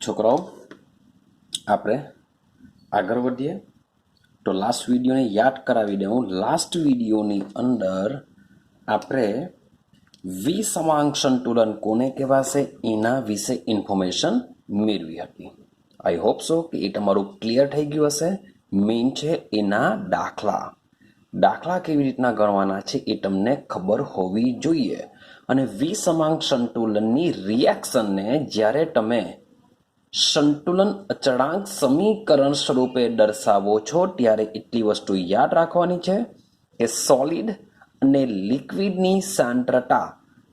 છોકરાઓ આપણે આગળ વધીએ તો લાસ્ટ વિડીયોને યાદ કરાવી દઉં. લાસ્ટ વિડીયોની અંદર આપણે વિસમાંક સંતુલન કોને કહેવાશે એના વિશે ઇન્ફોર્મેશન મેળવી હતી. આઈ હોપ સો કે એ તમારું ક્લિયર થઈ ગયું હશે. મેઇન છે એના દાખલા કેવી રીતના ગણવાના છે એ તમને ખબર હોવી જોઈએ. અને વિસમાંક સંતુલનની રિએક્શનને જ્યારે તમે સંતુલન અચળાંક સમીકરણ સ્વરૂપે દર્શાવો છો ત્યારે એટલી વસ્તુ યાદ રાખવાની છે કે સોલિડ અને લિક્વિડની સાંદ્રતા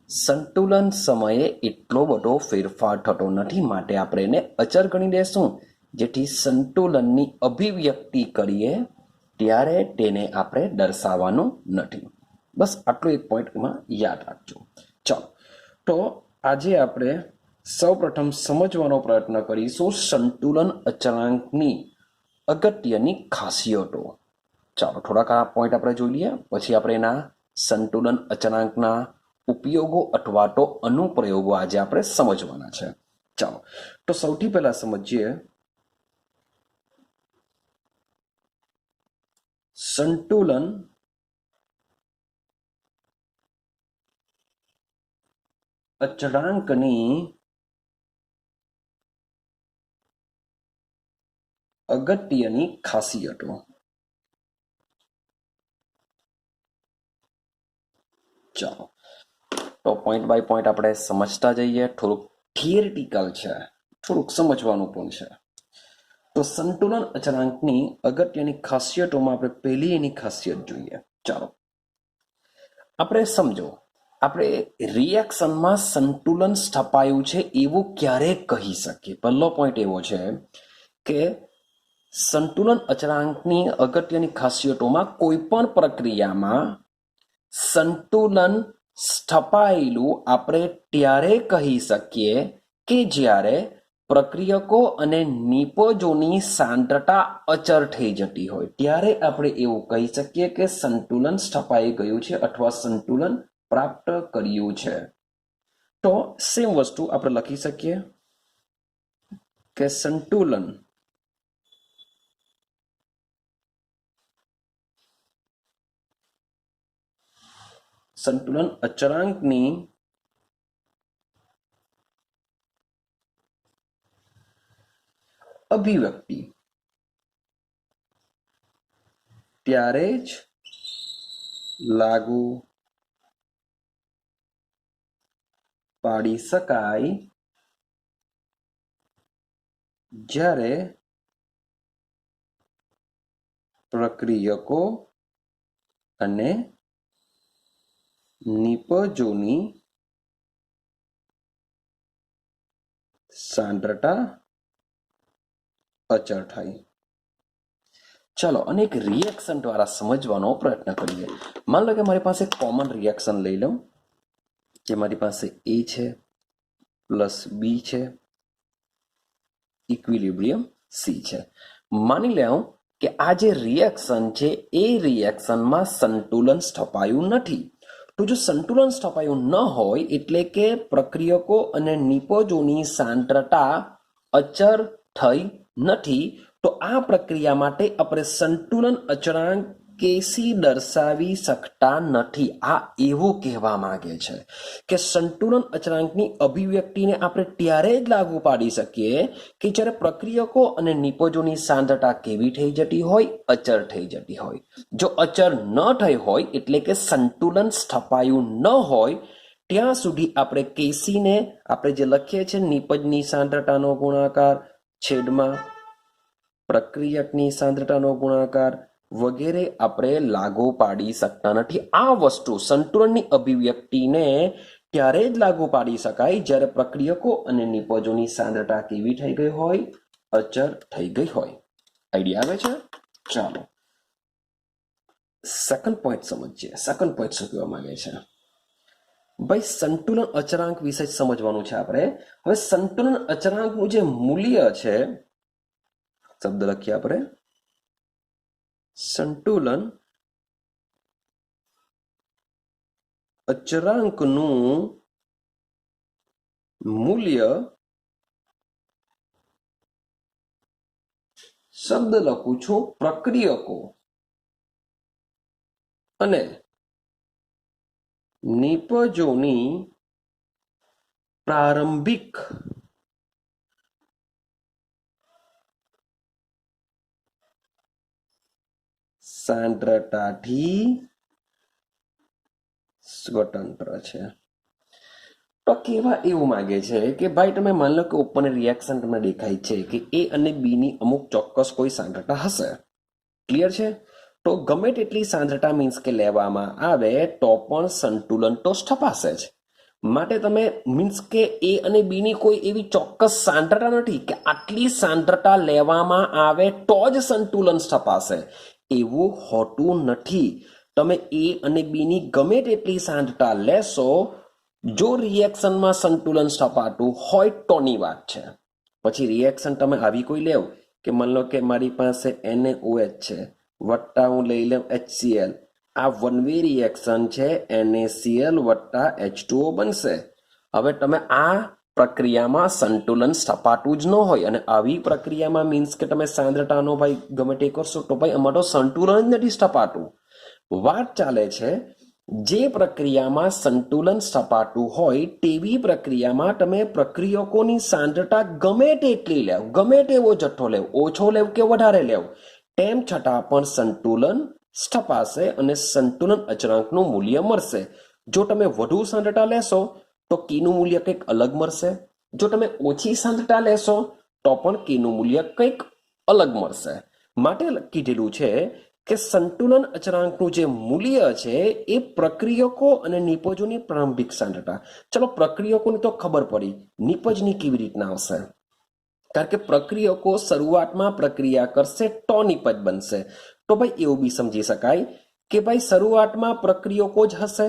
સંતુલન સમયે એટલો બધો ફેરફાર થતો નથી, માટે આપણે એને અચળ ગણી દેશું. જેથી સંતુલનની અભિવ્યક્તિ કરીએ ત્યારે તેને આપણે દર્શાવવાનું નથી. બસ આટલો એક પોઈન્ટ એમાં યાદ રાખજો. ચાલો, તો આજે આપણે સૌપ્રથમ સમજવાનો પ્રયત્ન કરીશું સંતુલન અચળાંકની અગત્યની ખાસિયતો. ચાલો, થોડાક આ પોઈન્ટ આપણે જોઈ લઈએ, પછી આપણે એના સંતુલન અચળાંકના ઉપયોગો અથવા તો અનુપ્રયોગો આજે આપણે સમજવાના છે. ચાલો, તો સૌથી પહેલા સમજીએ સંતુલન અચળાંકની અગત્યની ખાસિયતો. ચાલો, તો પોઈન્ટ બાય પોઈન્ટ આપણે સમજતા જઈએ. થોડુંક થિયરિટિકલ છે, થોડુંક સમજવાનું પણ છે. તો સંતુલન અચળાંકની અગત્યની ખાસિયતોમાં આપણે પહેલી એની ખાસિયત જોઈએ. ચાલો, આપણે સમજો, આપણે રિએક્શનમાં સંતુલન સ્થપાયું છે એવું ક્યારે કહી શકીએ? પહેલો પોઈન્ટ એવો છે કે સંતુલન અચળાંકની અગત્યની ખાસિયતોમાં કોઈ પણ પ્રક્રિયામાં સંતુલન સ્થપાયેલું આપણે ત્યારે કહી શકીએ કે જ્યારે પ્રક્રિયકો અને નિપજોની સાંદ્રતા અચળ થઈ જતી હોય. ત્યારે આપણે એવું કહી શકીએ કે સંતુલન સ્થપાઈ ગયું છે અથવા સંતુલન પ્રાપ્ત કર્યું છે. તો સેમ વસ્તુ આપણે લખી શકીએ કે સંતુલન અચળાંકની અભિવ્યક્તિ ત્યારે જ લાગુ પાડી શકાય જ્યારે પ્રક્રિયકો અને નિપજોની સાંદ્રતા અચળ થાય. ચલો, અને એક રિએક્શન દ્વારા સમજવાનો પ્રયત્ન કરીએ. માન લો કે મારી પાસે કોમન રિએક્શન લઈ લઉં કે મારી પાસે A છે પ્લસ B છે ઇક્વિલિબ્રિયમ C છે. માની લેવું કે આ જે રિએક્શન છે એ રિએક્શનમાં સંતુલન સ્થપાયું નથી. તો જો સંતુલન સ્થપાયું ન હોય એટલે કે પ્રક્રિયકો અને નિપજોની સાંદ્રતા અચળ થઈ નથી, તો આ પ્રક્રિયા માટે આપણે સંતુલન અચળાંક કેસી દર્શાવી શકતા નથી. આ એવું કહેવા માંગે છે કે સંતુલન અચળાંકની અભિવ્યક્તિને આપણે ત્યારે જ લાગુ પાડી શકીએ કે જ્યારે પ્રક્રિયકો અને નિપજોની સાંદ્રતા કેવી થઈ જતી હોય? અચળ થઈ જતી હોય. જો અચળ ન થઈ હોય એટલે કે સંતુલન સ્થપાયું ન હોય ત્યાં સુધી આપણે કેસીને આપણે જે લખીએ છીએ નિપજની સાંદ્રતાનો ગુણાકાર છેદમાં પ્રક્રિયકની સાંદ્રતાનો ગુણાકાર વગેરે આપણે લાગુ પાડી શકતા નથી. આ વસ્તુ સંતુલનની અભિવ્યક્તિને ત્યારે જ લાગુ પાડી શકાય જ્યારે પ્રક્રિયકો અને નિપજોની સાંદ્રતા કેવી થઈ ગઈ હોય? અચળ થઈ ગઈ હોય. આઈડિયા આવે છે? ચાલો, સેકન્ડ પોઈન્ટ સમજીએ. સેકન્ડ પોઈન્ટ શું કહેવા માંગે છે? ભાઈ, સંતુલન અચળાંક વિશે સમજવાનું છે આપણે. હવે સંતુલન અચળાંકનું જે મૂલ્ય છે, શબ્દ લખીએ આપણે સંતુલન અચળાંકનું મૂલ્ય શબ્દ લખું છું પ્રક્રિયકો અને નિપજોની પ્રારંભિક સાંદ્રતાથી સ્વતંત્ર છે. તો કેવા એવું માંગે છે કે ભાઈ તમે માની લો કે ઉપરની રિએક્શન તમને દેખાય છે કે એ અને બી ની અમુક ચોક્કસ કોઈ સાંદ્રતા હશે. ક્લિયર છે? તો ગમે તેટલી સાંદ્રતા મીન્સ કે લેવામાં આવે તો પણ સંતુલન તો સ્થપાશે જ. માટે તમે મીન્સ કે એ અને બી ની કોઈ એવી ચોક્કસ સાંદ્રતા નથી કે આટલી સાંદ્રતા લેવામાં આવે તો જ સંતુલન સ્થપાશે, એવું હોતું નથી. તમે એ અને બી ની ગમે તેટલી સાંદ્રતા લેશો, જો રિએક્શનમાં સંતુલન સ્થપાતું હોય તોની વાત છે. પછી રિએક્શન તમે આવી કોઈ લેવ કે માની લો કે મારી પાસે NaOH છે વત્તા હું લઈ લઉં HCl, આ વન વે રિએક્શન છે, NaCl વત્તા H2O બનશે. હવે તમે આ પ્રક્રિયામાં સંતુલન સ્થપાતું જ ન હોય અને આવી પ્રક્રિયામાં મીન્સ કે તમે સાંદ્રતાનો ભાઈ ગમે તે કરશો તો ભાઈ આમાં તો સંતુલન જ નથી સ્થપાતું. વાત ચાલે છે જે પ્રક્રિયામાં સંતુલન સ્થપાતું હોય તેવી પ્રક્રિયામાં તમે પ્રક્રિયકોની સાંદ્રતા ગમે તેટલી લેવ, ગમે તેવો જથ્થો લેવ, ઓછો લેવ કે વધારે લેવ, તેમ છતાં પણ સંતુલન સ્થપાશે અને સંતુલન અચળાંકનું મૂલ્ય મળશે. જો તમે વધુ સાંદ્રતા લેશો તો કીનું મૂલ્ય કંઈક અલગ મળશે, જો તમે ઓછી સાંદ્રતા લેશો તો પણ કીનું મૂલ્ય કંઈક અલગ મળશે. માટે કીધેલું છે કે સંતુલન અચળાંકનું જે મૂલ્ય છે એ પ્રક્રિયકો અને નિપજોની પ્રારંભિક સાંદ્રતા. ચલો પ્રક્રિયકોની તો ખબર પડી, નિપજની કેવી રીતના આવશે? કારણ કે પ્રક્રિયકો શરૂઆતમાં પ્રક્રિયા કરશે તો નિપજ બનશે. તો ભાઈ એવું બી સમજી શકાય કે ભાઈ શરૂઆતમાં પ્રક્રિયકો જ હશે,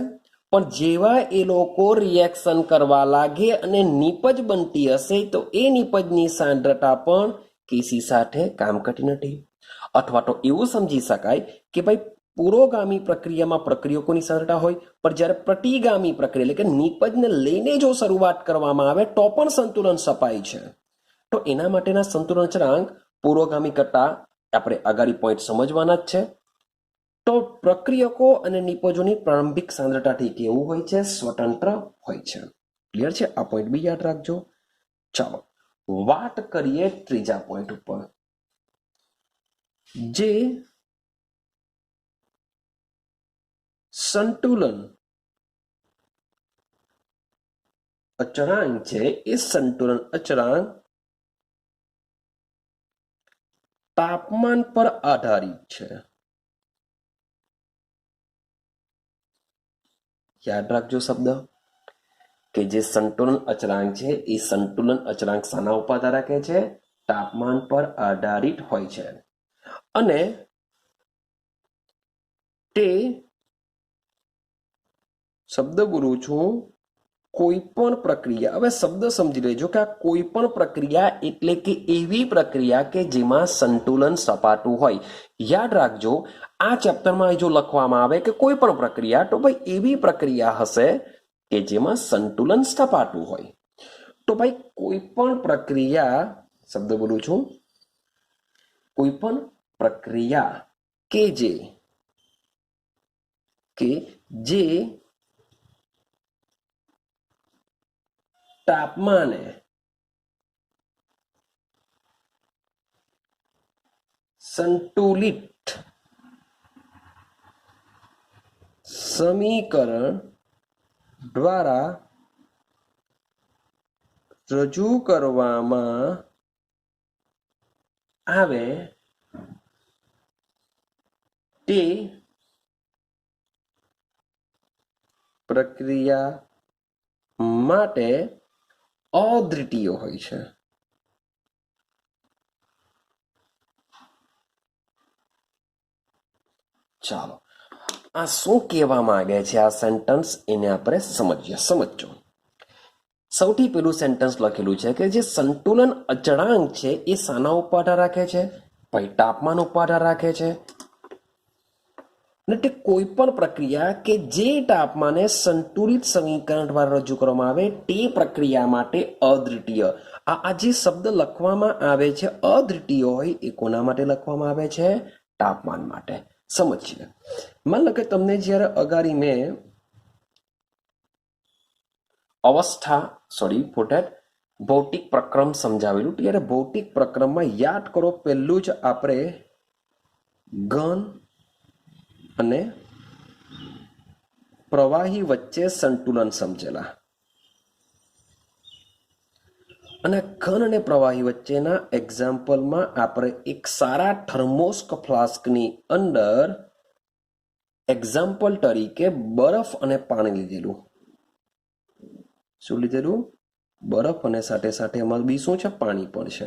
પણ જેવા એ લોકો રિએક્શન કરવા લાગે અને નિપજ બનતી હશે તો એ નિપજની સાંદ્રતા પણ કેસી સાથે કામ કરતી નથી. અથવા તો એવું સમજી શકાય કે ભાઈ પુરોગામી પ્રક્રિયામાં પ્રક્રિયકોની સાંદ્રતા હોય, પણ જ્યારે પ્રતિગામી પ્રક્રિયા એટલે કે નિપજને લઈને જો શરૂઆત કરવામાં આવે તો પણ સંતુલન સ્થપાય છે. તો એના માટેના સંતુલન અચળાંક પુરોગામી કરતા આપણે આગાડી પોઈન્ટ સમજવાના જ છે. તો પ્રક્રિયકો અને નિપજોની પ્રારંભિક સાંદ્રતાથી કેવું હોય છે? સ્વતંત્ર હોય છે. ક્લિયર છે? આ પોઈન્ટ બી યાદ રાખજો. ચાલો વાત કરીએ ત્રીજા પોઈન્ટ ઉપર, જે સંતુલન અચળાંક છે એ સંતુલન અચળાંક તાપમાન પર આધારિત છે. યાદ રાખજો શબ્દ કે જે સંતુલન અચળાંક છે એ સંતુલન અચળાંક શાના ઉપર આધાર રાખે છે? તાપમાન પર આધારિત હોય છે. અને તે શબ્દ બોલું છું કોઈ પણ પ્રક્રિયા. હવે શબ્દ સમજી લેજો કે આ કોઈ પણ પ્રક્રિયા એટલે કે એવી પ્રક્રિયા કે જેમાં સંતુલન સ્થપાતું હોય. યાદ રાખજો આ ચેપ્ટરમાં જો લખવામાં આવે કે કોઈ પણ પ્રક્રિયા, તો ભાઈ એવી પ્રક્રિયા હશે કે જેમાં સંતુલન સ્થપાતું હોય. તો ભાઈ કોઈ પણ પ્રક્રિયા, શબ્દ બોલું છું, કોઈ પણ પ્રક્રિયા કે જે તાપમાને સંતુલિત સમીકરણ દ્વારા રજૂ કરવામાં આવે તે પ્રક્રિયા માટે અદ્વિતીય હોય છે. ચાલો આ શું કહેવા માંગે છે આ સેન્ટેન્સ એને આપણે સમજો. સૌથી પેલું સેન્ટેન્સ લખેલું છે કે જે સંતુલન અચળાંક છે એ શાના ઉપર આધાર રાખે છે? ભાઈ તાપમાન ઉપર આધાર રાખે છે. અને તે કોઈ પણ પ્રક્રિયા કે જે તાપમાને સંતુલિત સમીકરણ દ્વારા રજૂ કરવામાં આવે તે પ્રક્રિયા માટે અદ્વિતીય. આ જે શબ્દ લખવામાં આવે છે અદ્વિતીય હોય એ કોના માટે લખવામાં આવે છે? તાપમાન માટે. સમજીએ. માન લો કે તમને જ્યારે અગાડી મેં ભૌતિક પ્રક્રમ સમજાવેલું, ત્યારે ભૌતિક પ્રક્રમમાં યાદ કરો, પહેલું જ આપણે ઘન અને પ્રવાહી વચ્ચે સંતુલન સમજેલા, અને ઘન અને પ્રવાહી વચ્ચેના એક્ઝામ્પલમાં આપણે એક સારા થર્મોસ્ક ફ્લાસ્કની અંદર એક્ઝામ્પલ તરીકે બરફ અને પાણી લીધેલું. શું લીધેલું? બરફ, અને સાથે સાથે એમાં બી શું છે? પાણી પણ છે.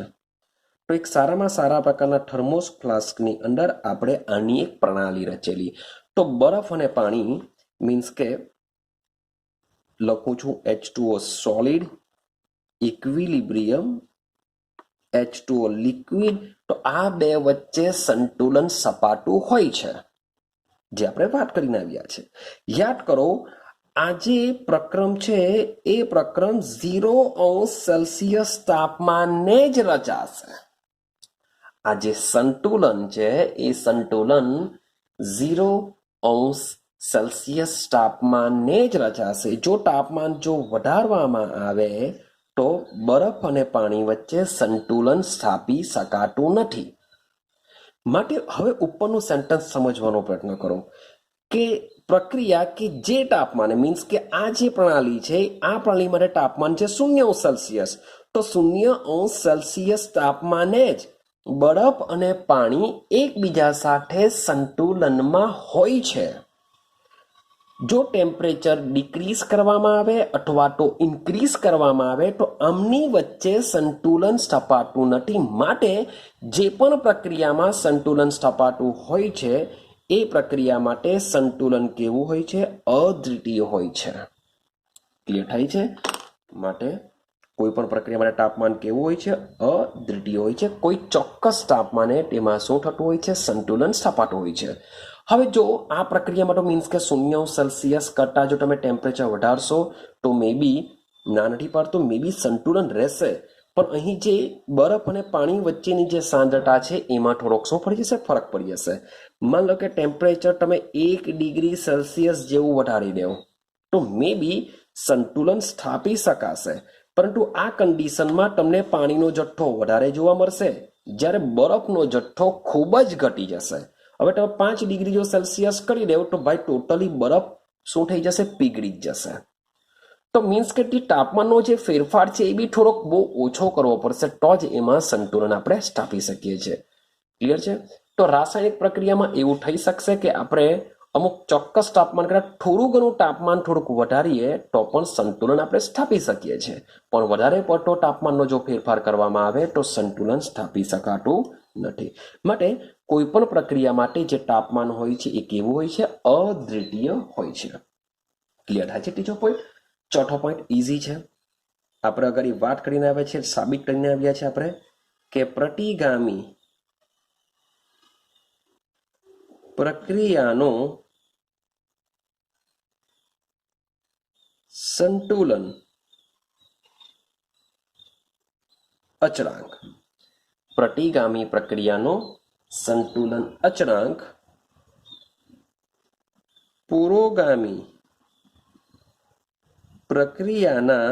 તો એક સારામાં સારા પ્રકારના થર્મોસ ફ્લાસ્કની અંદર આપણે આની એક પ્રણાલી રચેલી. તો બરફ અને પાણી મીન્સ કે લખું છું H2O solid, equilibrium H2O liquid. તો આ બે વચ્ચે સંતુલન સપાટું હોય છે, જે આપણે વાત કરીને આવ્યા છે. યાદ કરો, આ જે પ્રક્રમ છે એ પ્રક્રમ 0°C તાપમાને જ રચાશે. આ જે સંતુલન છે એ સંતુલન 0°C તાપમાને જ રચાશે. જો તાપમાન વધારવામાં આવે તો બરફ અને પાણી વચ્ચે સંતુલન સ્થાપી શકાતું નથી. માટે હવે ઉપરનું સેન્ટેન્સ સમજવાનો પ્રયત્ન કરો કે પ્રક્રિયા કે જે તાપમાને મીન્સ કે આ જે પ્રણાલી છે, આ પ્રણાલી માટે તાપમાન છે 0°C. તો 0°C તાપમાને જ બરફ અને પાણી એકબીજા સાથે સંતુલનમાં હોય છે. જો ટેમ્પરેચર ડિક્રીઝ કરવામાં આવે અથવા તો ઇન્ક્રીઝ કરવામાં આવે તો આમની વચ્ચે સંતુલન સ્થપાતું નથી. માટે જે પણ પ્રક્રિયામાં સંતુલન સ્થપાતું હોય છે એ પ્રક્રિયા માટે સંતુલન કેવું હોય છે? અદ્વિતીય હોય છે. ક્લિયર થાય છે? માટે કોઈ પણ પ્રક્રિયા માટે તાપમાન કેવું હોય છે? અદ્વિતીય હોય છે. કોઈ ચોક્કસ તાપમાને તેમાં શું થતું હોય છે? સંતુલન સ્થપાતું હોય છે. હવે જો આ પ્રક્રિયામાં તો મીન્સ કે 0°C કરતાં જો તમે ટેમ્પરેચર વધારશો તો મે બી ના નથી પાડતું, મે બી સંતુલન રહેશે, પણ અહીં જે બરફ અને પાણી વચ્ચેની જે સાંદ્રતા છે એમાં થોડોક શું પડી જશે? ફરક પડી જશે. માન લો કે ટેમ્પરેચર તમે 1°C જેવું વધારી દો તો મે બી સંતુલન સ્થાપી શકાશે, પરંતુ આ કન્ડિશનમાં તમને પાણીનો જથ્થો વધારે જોવા મળશે, જ્યારે બરફનો જથ્થો ખૂબ જ ઘટી જશે. હવે તમે 5°C કરી દેવો તો ભાઈ ટોટલી બરફ શું થઈ જશે? પીગળી જ જશે. તો મીન્સ કે તાપમાનનો જે ફેરફાર છે એ બી થોડોક બહુ ઓછો કરવો પડશે, તો જ એમાં સંતુલન આપણે સ્થાપી શકીએ છીએ. ક્લિયર છે? તો રાસાયણિક પ્રક્રિયામાં એવું થઈ શકશે કે આપણે અમુક ચોક્કસ તાપમાન કરતાં થોડું ઘણું તાપમાન થોડુંક વધારીએ તો પણ સંતુલન આપણે સ્થાપી શકીએ છીએ, પણ વધારે પડતો તાપમાનનો જો ફેરફાર કરવામાં આવે તો સંતુલન સ્થાપી શકાતું નથી. માટે કોઈ પણ પ્રક્રિયા માટે જે તાપમાન હોય છે એ કેવું હોય છે? અદ્વિતીય હોય છે. ક્લિયર થાય છે? ત્રીજો પોઈન્ટ. ચોથો પોઈન્ટ ઇઝી છે. આપણે અગાડી વાત કરીને આવ્યા છીએ, સાબિત કરીને આવ્યા છે આપણે કે પ્રતિગામી પ્રક્રિયાનો સંતુલન અચળાંક. પ્રતિગામી પ્રક્રિયાનો સંતુલન અચળાંક પુરોગામી પ્રક્રિયાના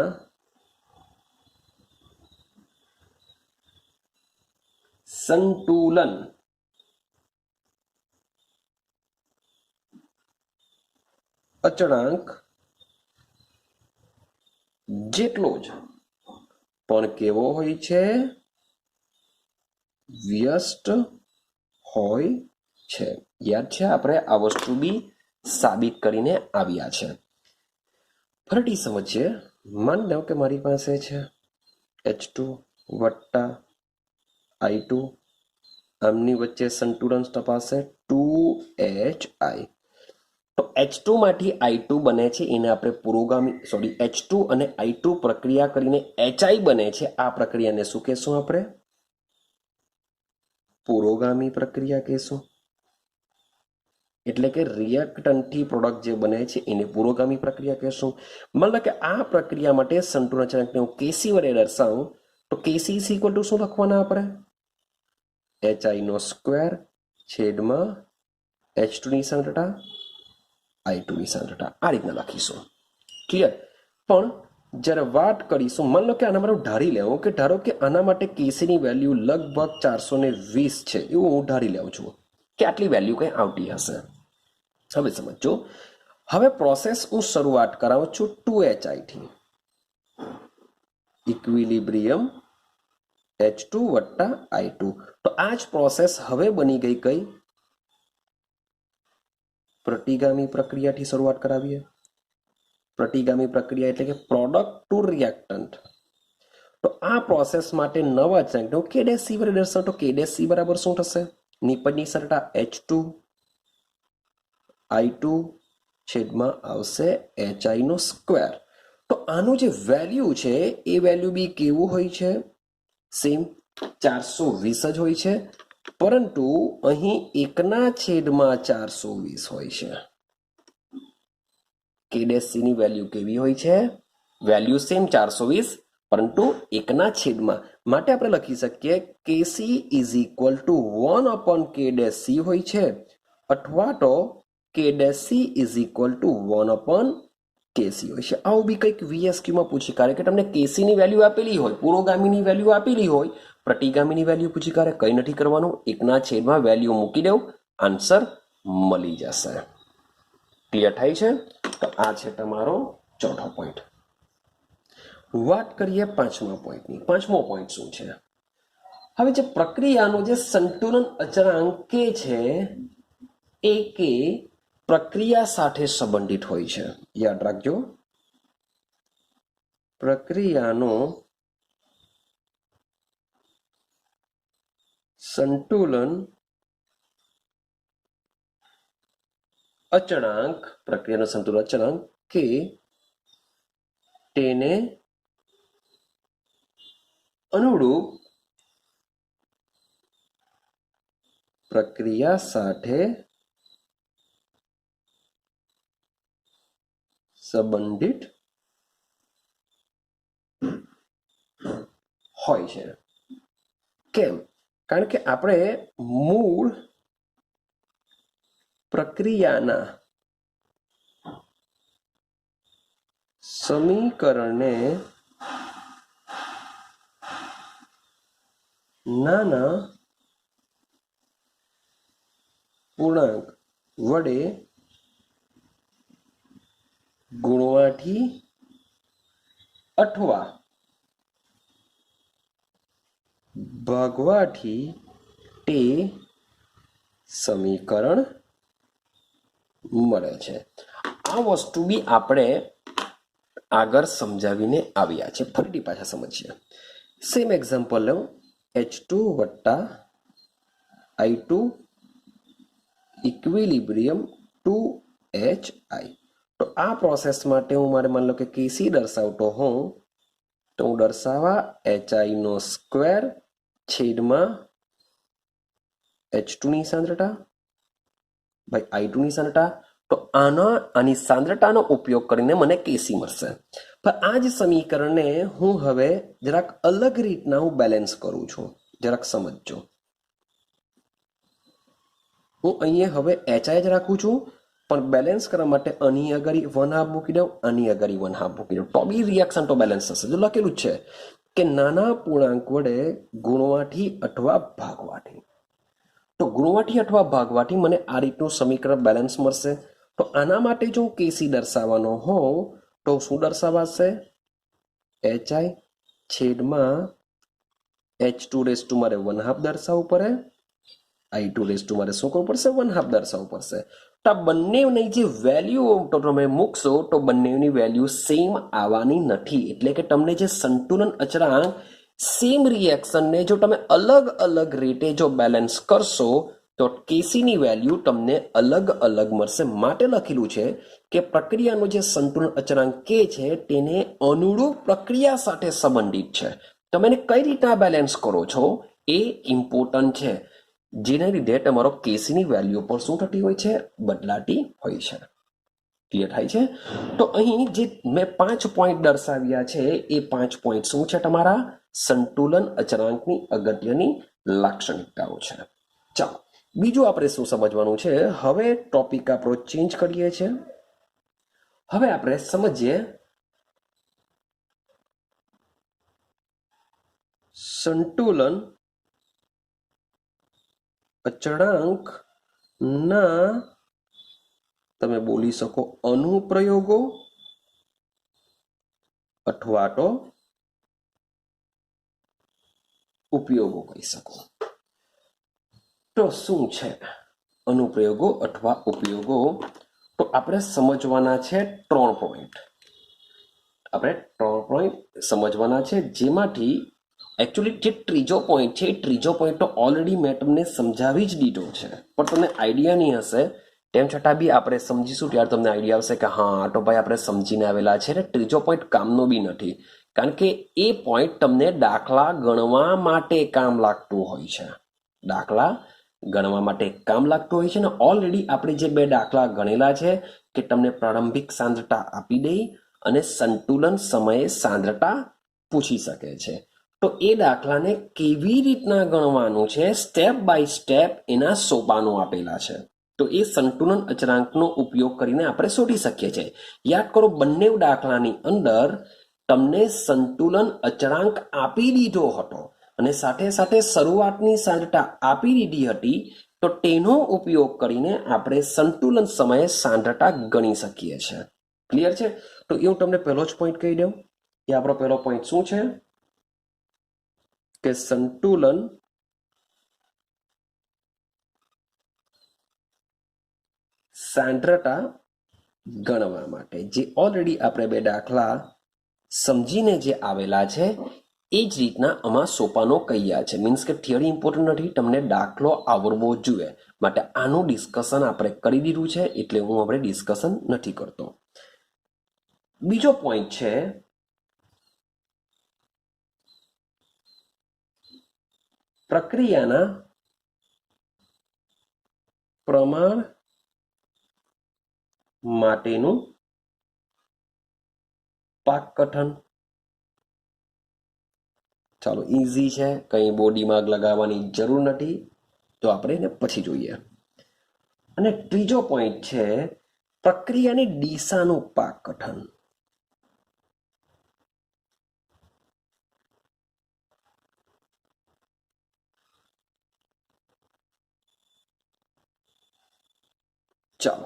સંતુલન અચળાંક જેટલો જ પણ કેવો હોય છે? વ્યસ્ત હોય છે. યાદ છે? આપણે આ વસ્તુ બી સાબિત કરીને આવ્યા છે. ફરીથી સમજીએ. માની લો કે મારી પાસે છે H2 વત્તા I2, આમની વચ્ચે સંતુલન તપાસે 2HI. તો H2 માંથી I2 બને છે, એને આપણે પુરોગામી H2 અને I2 પ્રક્રિયા કરીને HI બને છે. આ પ્રક્રિયાને શું કહેશું? આપણે પુરોગામી પ્રક્રિયા કહેશું. એટલે કે રિએક્ટન્ટથી પ્રોડક્ટ જે બને છે એને પુરોગામી પ્રક્રિયા કહેશું. મતલબ કે આ પ્રક્રિયા માટે સંતુલન અચળાંકને હું KC વડે દર્શાવું તો તો કેસી ઇઝ ઇક્વલ ટુ શું લખવાના આપણે? HI નો સ્ક્વેર છેદમાં H2 ની સાંદ્રતા I2 ની સાંદ્રતા, આ રીતના લખીશું. ક્લિયર? પણ જ્યારે વાત કરીશું, માન લો કે આના માટે ધારી લેવું કે ધારો કે આના માટે કેસીની વેલ્યુ લગભગ 420 છે, એવું હું ધારી લઉં છું કે આટલી વેલ્યુ કંઈ આવતી હશે. હવે સમજો, હવે પ્રોસેસ હું શરૂઆત કરાવું છું 2HI થી, ઇક્વિલિબ્રિયમ H2 વત્તા I2. તો આ જ પ્રોસેસ હવે બની ગઈ કઈ? પ્રતિગામી પ્રક્રિયાથી શરૂઆત કરાવીએ. પ્રતિગામી પ્રક્રિયા એટલે કે પ્રોડક્ટ ટુ રિએક્ટન્ટ. તો આ પ્રોસેસ માટે નવા અચળાંકને હું K' C વડે દર્શાવું. તો K' C બરાબર શું થશે? નીપજની સાંદ્રતા H2 I2 છેદમાં આવશે HI નો સ્ક્વેર. તો આનું જે વેલ્યુ છે એ વેલ્યુ બી કેવું હોય છે? સેમ 420 જ હોય છે, પરંતુ અહીં 1/420 હોય છે. K' C ની વેલ્યુ કેવી હોય છે? વેલ્યુ સેમ 420, પરંતુ 1/, માટે આપણે લખી શકીએ KC is equal to 1/K' C હોય છે, અથવા તો K' C is equal to 1/KC હોય છે. આવું બી કંઈક VSQમાં પૂછી કાઢે કે તમને KC ની વેલ્યુ આપેલી હોય, પુરોગામીની વેલ્યુ આપેલી હોય, પ્રતિગામીની વેલ્યુ પૂછી કાઢે, કંઈ નથી કરવાનું, 1/, વેલ્યુ મૂકી દેવું, આન્સર મળી જશે. ક્લિયર થાય છે? તો આ છે તમારો ચોથો પોઈન્ટ. વાત કરીએ પાંચમા પોઈન્ટની. પાંચમો પોઈન્ટ શું છે? હવે જે પ્રક્રિયાનો જે સંતુલન અચળાંક K છે એ K પ્રક્રિયા સાથે સંબંધિત હોય છે. યાદ રાખજો, પ્રક્રિયાનો સંતુલન અચળાંક, પ્રક્રિયાનો સંતુલન અચળાંક K તેને અનુરૂપ પ્રક્રિયા સાથે સંબંધિત હોય છે. કેમ? કારણ કે આપણે મૂળ પ્રક્રિયાના સમીકરણને નાના પૂર્ણાંક વડે ગુણવાથી અથવા ભાગવાથી તે સમીકરણ મળે છે. આ વસ્તુ બી આપણે આગળ સમજાવીને આવ્યા છે, ફરીથી પાછા સમજીએ. સેમ એક્ઝામ્પલ લઉં, H2 વત્તા I2 ઇક્વિલિબ્રિયમ 2HI. તો આ પ્રોસેસ માટે હું માન લો કે KC દર્શાવતો હોઉં, તો હું દર્શાવવા HI નો સ્ક્વેર છેદમાં H2 ની સાંદ્રતા ભાઈ I2 ની સાંદ્રતા. તો આની સાંદ્રતાનો ઉપયોગ કરીને મને KC મળશે. પણ આ જ સમીકરણને હું હવે જરાક અલગ રીતના હું બેલેન્સ કરું છું, જરાક સમજજો. હું અહીંયા હવે HI જ રાખું છું, પણ બેલેન્સ કરવા માટે આની આગળ 1/2 મૂકી દઉં, આની આગળ 1/2 મૂકી દઉં, તો બી રિએક્શન તો બેલેન્સ થશે. જો લખેલું છે કે નાના પૂર્ણાંક વડે ગુણવાથી અથવા ભાગવાથી, તો ગુણવાથી અથવા ભાગવાથી મને આ રીતનું સમીકરણ બેલેન્સ મળશે. તો આના માટે જો હું KC દર્શાવવાનો હોઉં તો શું દર્શાવાશે? HI છેદમાં H2 મારે 1/2 દર્શાવવું પડે, I2 મારે શું કરવું પડશે? 1/2 દર્શાવવું પડશે. તો આ બંનેની જે વેલ્યુ તો તમે મૂકશો તો બંનેની વેલ્યુ સેમ આવવાની નથી. એટલે કે તમને જે સંતુલન અચળાંક સેમ રિએક્શનને જો તમે અલગ અલગ રીતે જો બેલેન્સ કરશો તો KCની વેલ્યુ તમને અલગ અલગ મળશે. માટે લખેલું છે કે પ્રક્રિયાનો જે સંતુલન અચળાંક K છે તેને અનુરૂપ પ્રક્રિયા સાથે સંબંધિત છે. તમે એને કઈ રીતના બેલેન્સ કરો છો એ ઇમ્પોર્ટન્ટ છે, જેને લીધે તમારો KCની વેલ્યુ પણ શું થતી હોય છે? બદલાતી હોય છે. ક્લિયર થાય છે? તો અહીં જે મેં 5 પોઈન્ટ દર્શાવ્યા છે એ 5 પોઈન્ટ શું છે? તમારા સંતુલન અચળાંકની અગત્યની લાક્ષણિકતાઓ છે. ચાલો બીજું આપણે શું સમજવાનું છે, હવે ટોપિક આપણો ચેન્જ કરીએ છીએ. હવે આપણે સમજીએ સંતુલન અચળાંકના તમે બોલી શકો અનુપ્રયોગો અથવા તો ઉપયોગો કહી શકો. તો શું છે અનુપ્રયોગો અથવા ઉપયોગો? તો આપણે સમજવાના છે 3 પોઈન્ટ. આપણે 3 પોઈન્ટ સમજવાના છે, જેમાંથી એકચ્યુઅલી જે ત્રીજો પોઈન્ટ છે, ત્રીજો પોઈન્ટ તો ઓલરેડી મેં તમને સમજાવી જ દીધો છે, પણ તમને આઈડિયા નહીં હશે. તેમ છતાં બી આપણે સમજીશું ત્યારે તમને આઈડિયા આવશે કે હા તો ભાઈ આપણે સમજીને આવેલા છે. ને ત્રીજો પોઈન્ટ કામનો બી નથી, કારણ કે એ પોઈન્ટ તમને દાખલા ગણવા માટે કામ લાગતું હોય છે. દાખલા ગણવા માટે કામ લાગતું હોય છે. ને ઓલરેડી આપણે જે 2 દાખલા ગણેલા છે કે તમને પ્રારંભિક સાંદ્રતા આપી દે અને સંતુલન સમયે સાંદ્રતા પૂછી શકે છે. તો એ દાખલાને કેવી રીતના ગણવાનું છે, સ્ટેપ બાય સ્ટેપ એના સોપાનો આપેલા છે. તો એ સંતુલન અચળાંકનો ઉપયોગ કરીને આપણે શોધી શકીએ છીએ. યાદ કરો, બંને દાખલાની અંદર તમને સંતુલન અચળાંક આપી દીધો હતો અને સાથે સાથે શરૂઆતની સાંદ્રતા આપી દીધી હતી. તો તેનો ઉપયોગ કરીને આપણે સંતુલન સમયે સાંદ્રતા ગણી શકીએ છીએ. ક્લિયર છે? તો એ હું તમને પહેલો જ પોઈન્ટ કહી દઉં. એ આપણો પહેલો પોઈન્ટ શું છે કે સંતુલન સાંદ્રતા ગણવા માટે જે ઓલરેડી આપણે 2 દાખલા સમજીને જે આવેલા છે એ જ રીતના આમાં સોપાનો કયા છે. મીન્સ કે થિયરી ઇમ્પોર્ટન્ટ નથી, તમને દાખલો આવડવો જોઈએ. માટે આનું ડિસ્કશન આપણે કરી દીધું છે, એટલે હું આપણે ડિસ્કશન નથી કરતો. બીજો પોઈન્ટ છે પ્રક્રિયાના પ્રમાણ માટેનું પાક કથન. ચાલો, ઈઝી છે, કંઈ બહુ દિમાગ લગાવવાની જરૂર નથી, તો આપણે એને પછી જોઈએ. અને ત્રીજો પોઈન્ટ છે પ્રક્રિયાની દિશાનું પાક કથન. ચાલો,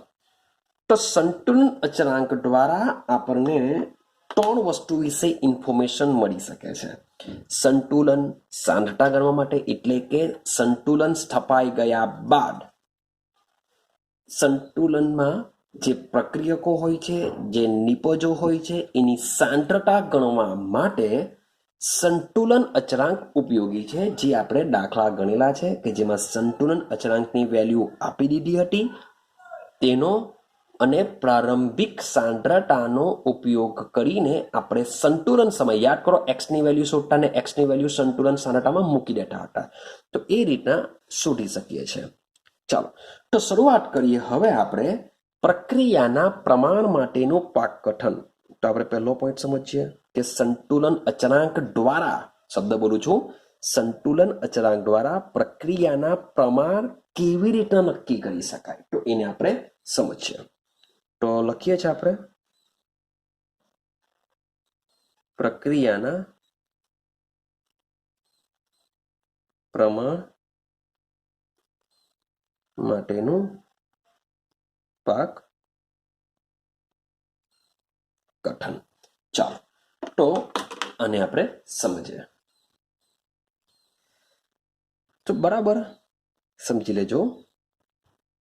તો સંતુલન અચળાંક દ્વારા આપણને 3 વસ્તુ વિશે ઇન્ફોર્મેશન મળી શકે છે. સંતુલન સાંદ્રતા ગણવા માટે, એટલે કે સંતુલન સ્થપાઈ ગયા બાદ સંતુલનમાં જે પ્રક્રિયકો હોય છે, જે નિપજો હોય છે, એની સાંદ્રતા ગણવા માટે સંતુલન અચળાંક ઉપયોગી છે. જે આપણે દાખલા ગણેલા છે કે જેમાં સંતુલન અચળાંકની વેલ્યુ આપી દીધી હતી, તેનો અને પ્રારંભિક સાંદ્રતાનો ઉપયોગ કરીને આપણે સંતુલન સમય, યાદ કરો એક્સની વેલ્યુ શોધતા ને એક્સની વેલ્યુ સંતુલન સાંદ્રતામાં મૂકી દેતા હતા, તો એ રીતના શોધી શકીએ છીએ. ચાલો, તો શરૂઆત કરીએ હવે આપણે પ્રક્રિયાના પ્રમાણ માટેનું પાક કથન. તો આપણે પહેલો પોઈન્ટ સમજીએ કે સંતુલન અચળાંક દ્વારા, શબ્દ બોલું છું, સંતુલન અચળાંક દ્વારા પ્રક્રિયાના પ્રમાણ કેવી રીતના નક્કી કરી શકાય, તો એને આપણે સમજીએ. તો લખીએ છીએ આપણે પ્રક્રિયાના પ્રમાણ માટેનું પાક કથન. ચાલો, તો આને આપણે સમજીએ. તો બરાબર સમજી લેજો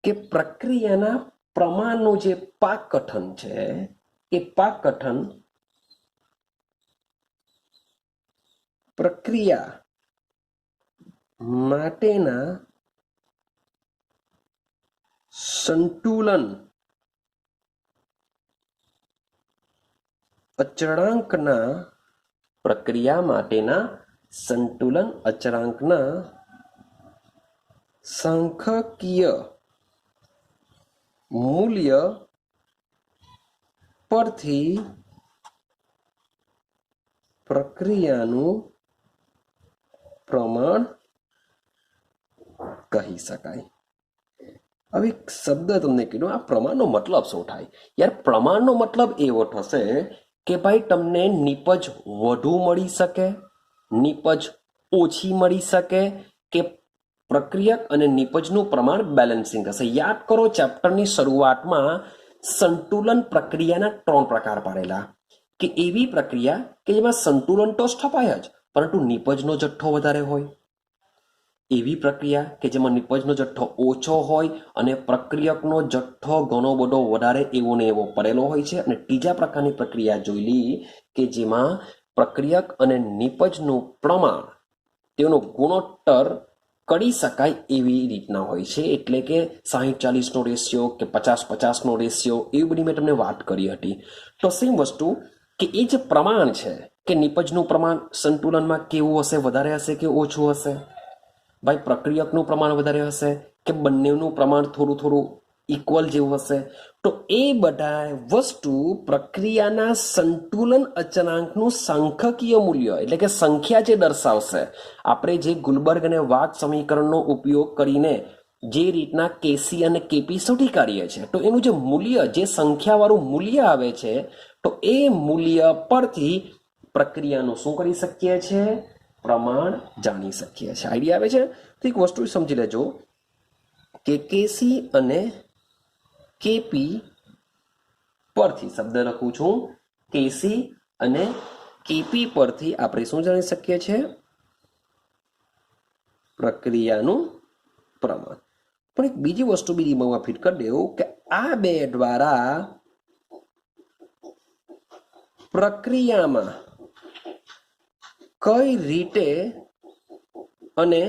કે પ્રક્રિયાના પ્રમાણનું જે પાક કથન છે એ પાક કથન પ્રક્રિયા માટેના સંતુલન અચળાંકના सांख्यिकीय मूल्य परथी प्रक्रियाનું પ્રમાણ કહી શકાય. હવે એક શબ્દ તમને કીધું, આ પ્રમાણનો મતલબ શું થાય? યાર પ્રમાણનો મતલબ એવો થશે કે ભાઈ તમને નીપજ વધુ મળી શકે, નીપજ ઓછી મળી શકે, કે પ્રક્રિયક અને નીપજનું પ્રમાણ બેલેન્સિંગ હશે. યાદ કરો ચેપ્ટરની શરૂઆતમાં સંતુલન પ્રક્રિયાના 3 પ્રકાર પાડેલા, કે એવી પ્રક્રિયા કે જેમાં સંતુલન તો સ્થપાય જ પરંતુ નીપજનો જથ્થો વધારે હોય, એવી પ્રક્રિયા કે જેમાં નીપજનો જથ્થો ઓછો હોય અને પ્રક્રિયકનો જથ્થો ઘણો બધો વધારે એવો ને એવો પડેલો હોય છે, અને ત્રીજા પ્રકારની પ્રક્રિયા જોઈલી કે જેમાં પ્રક્રિયક અને નીપજનું પ્રમાણ તેનો ગુણોત્તર કરી શકાય એવી રીતના હોય છે. એટલે કે 60-40નો રેશિયો કે 50-50નો રેશિયો, એવી બધી મેં તમને વાત કરી હતી. તો સેમ વસ્તુ કે એ જે પ્રમાણ છે કે નીપજનું પ્રમાણ સંતુલનમાં કેવું હશે, વધારે હશે કે ઓછું હશે? ભાઈ પ્રક્રિયકનું પ્રમાણ વધારે હશે કે બંનેનું પ્રમાણ થોડું થોડું ઇક્વલ જેવું હશે? તો એ બધા વસ્તુ પ્રક્રિયાના સંતુલન અચળાંકનું સાંખ્યકીય મૂલ્ય એટલે કે સંખ્યા જે દર્શાવશે, આપણે જે ગુલબર્ગ અને વાગ સમીકરણનો ઉપયોગ કરીને જે રીતના કેસી અને કેપી શોધી કાઢીએ છીએ, તો એનું જે મૂલ્ય, જે સંખ્યાવાળું મૂલ્ય આવે છે, તો એ મૂલ્ય પરથી પ્રક્રિયાનું શું કરી શકીએ છીએ? પ્રમાણ જાણી શકીએ છીએ. આઈડિયા આવે છે? તો એક વસ્તુ સમજી લેજો કે કેસી અને કેપી પરથી શબ્દ લખું છું, કેસી અને કેપી પરથી આપણે શું જાણી શકીએ છીએ? પ્રક્રિયાનું પ્રમાણ. પણ એક બીજી વસ્તુ બી દિમાગમાં ફિટ કરી દેવું કે આ બે દ્વારા પ્રક્રિયામાં કઈ રીતે અને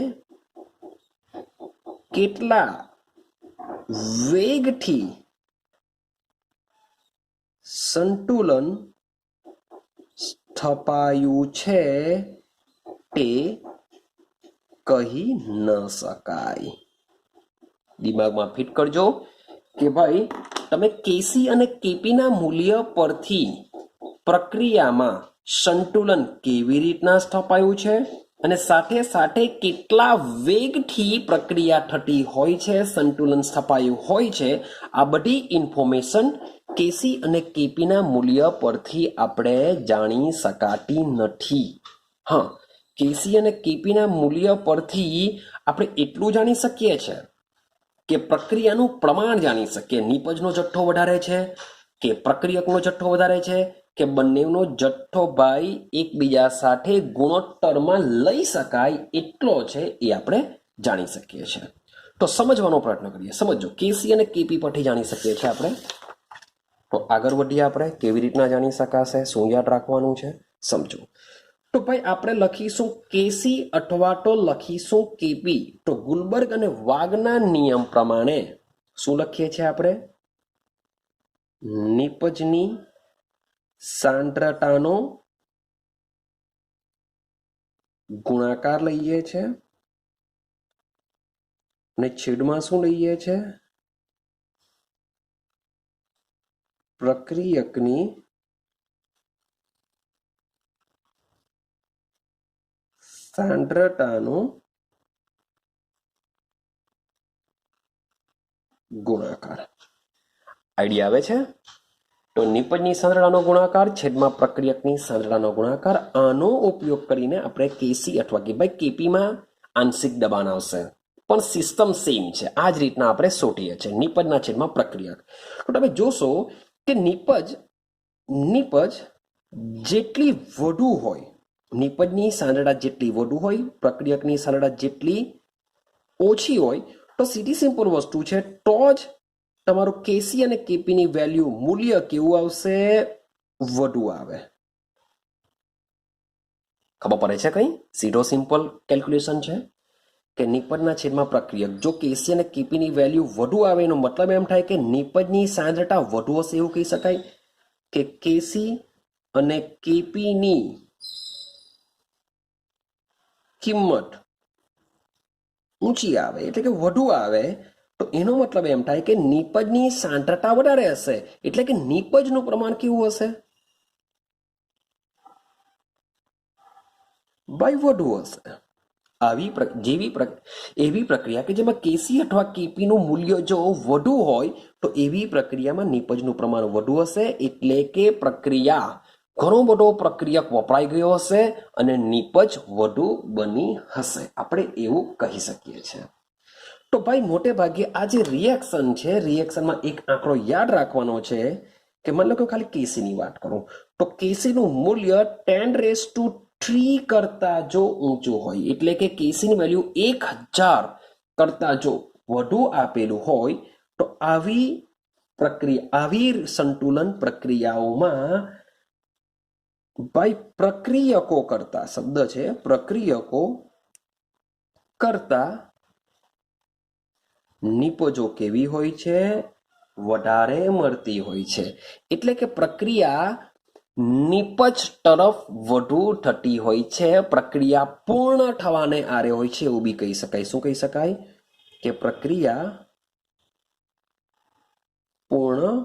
કેટલા વેગથી સંતુલન સ્થપાયું છે તે કહી ન શકાય. દિમાગમાં ફિટ કરજો કે ભાઈ તમે કેસી અને કેપીના મૂલ્ય પરથી પ્રક્રિયામાં સંતુલન કેવી રીતના સ્થપાયું છે અને સાથે સાથે કેટલા વેગથી પ્રક્રિયા થતી હોય છે, સંતુલન સ્થપાયું હોય છે, આ બધી ઇન્ફોર્મેશન કેસી અને કેપીના મૂલ્ય પરથી આપણે જાણી શકાતી નથી. હા, કેસી અને કેપીના મૂલ્ય પરથી આપણે એટલું જાણી શકીએ છીએ કે પ્રક્રિયાનું પ્રમાણ જાણી શકીએ, નીપજનો જથ્થો વધારે છે કે પ્રક્રિયકનો જથ્થો વધારે છે કે બંનેનો જથ્થો ભાઈ એકબીજા સાથે ગુણોત્તરમાં લઈ શકાય એટલો છે, એ આપણે જાણી શકીએ છીએ. તો સમજવાનો પ્રયત્ન કરીએ. સમજો, કેસી અને કેપી પરથી જાણી શકીએ છીએ આપણે. તો આગળ વધીએ આપણે. કેવી રીતના જાણી શકાશે, શું યાદ રાખવાનું છે, સમજો. તો ભાઈ આપણે લખીશું કેસી અથવા તો લખીશું કેપી. તો ગુલબર્ગ અને વાગના નિયમ પ્રમાણે શું લખીએ છીએ આપણે? નીપજની સાંદ્રતાનો ગુણાકાર લઈએ છીએ અને છેદમાં શું લઈએ છીએ? પ્રક્રિયકની સાંદ્રતાનો ગુણાકાર. આઈડિયા આવે છે? તો નીપજની સાંદ્રતાનો ગુણાકાર છેદમાં પ્રક્રિયકની સાંદ્રતાનો ગુણાકાર. આનો ઉપયોગ કરીને આપણે કેસી અથવા કે ભાઈ કેપીમાં આંશિક દબાણ આવશે, પણ સિસ્ટમ સેમ છે. આ જ રીતના આપણે શોધીએ છીએ નીપજના છેદમાં પ્રક્રિયક. તો તમે જોશો કે નીપજ જેટલી વધુ હોય, નીપજની સાંદ્રતા જેટલી વધુ હોય, પ્રક્રિયકની સાંદ્રતા જેટલી ઓછી હોય, તો સીધી સિમ્પલ વસ્તુ છે, તો જ તમારું કેસી અને કેપીની વેલ્યુ મૂલ્ય કેવું આવશે? વધુ આવે. ખબર પડે છે કઈ? સીધો સિમ્પલ કેલ્ક્યુલેશન છે કે નીપજના છેદમાં પ્રક્રિયક, જો કેસી અને કેપીની વેલ્યુ વધુ આવે એનો મતલબ એમ થાય કે નીપજની સાંદ્રતા વધુ હશે એવું કહી શકાય. કે કેસી અને કેપીની કિંમત ઊંચી આવે એટલે કે વધુ આવે, તો એનો મતલબ એમ થાય કે નીપજની સાંદ્રતા વધારે હશે, એટલે કે નીપજનું પ્રમાણ કેવું હશે? ભાઈ વધુ હશે. એવી પ્રક્રિયા કે જેમાં કેસી અથવા કેપીનું મૂલ્ય જો વધુ હોય તો એવી પ્રક્રિયામાં નિપજનું પ્રમાણ વધુ હશે, એટલે કે પ્રક્રિયા ઘણો બધો પ્રક્રિયક વપરાઈ ગયો હશે અને નિપજ વધુ બની હશે. આપણે એવું કહી શકીએ છીએ. તો ભાઈ મોટે ભાગે આ જે રિએક્શન છે, રિએક્શનમાં એક આંકડો યાદ રાખવાનો છે કે માની લો કે ખાલી કેસીની વાત કરું તો કેસીનું મૂલ્ય 10³ કરતા જો ઊંચું હોય, એટલે કે કેસીની વેલ્યુ 1000 કરતા જો વધુ આપેલું હોય તો આવી સંતુલન પ્રક્રિયાઓમાં ભાઈ પ્રક્રિયકો કરતા, શબ્દ છે પ્રક્રિયકો કરતા નિપજો કેવી હોય છે? વધારે મળતી હોય છે. એટલે કે પ્રક્રિયા નિપજ તરફ વધુ થતી હોય છે. પ્રક્રિયા પૂર્ણ થવાને આરે હોય છે એવું બી કહી શકાય. શું કહી શકાય? કે પ્રક્રિયા પૂર્ણ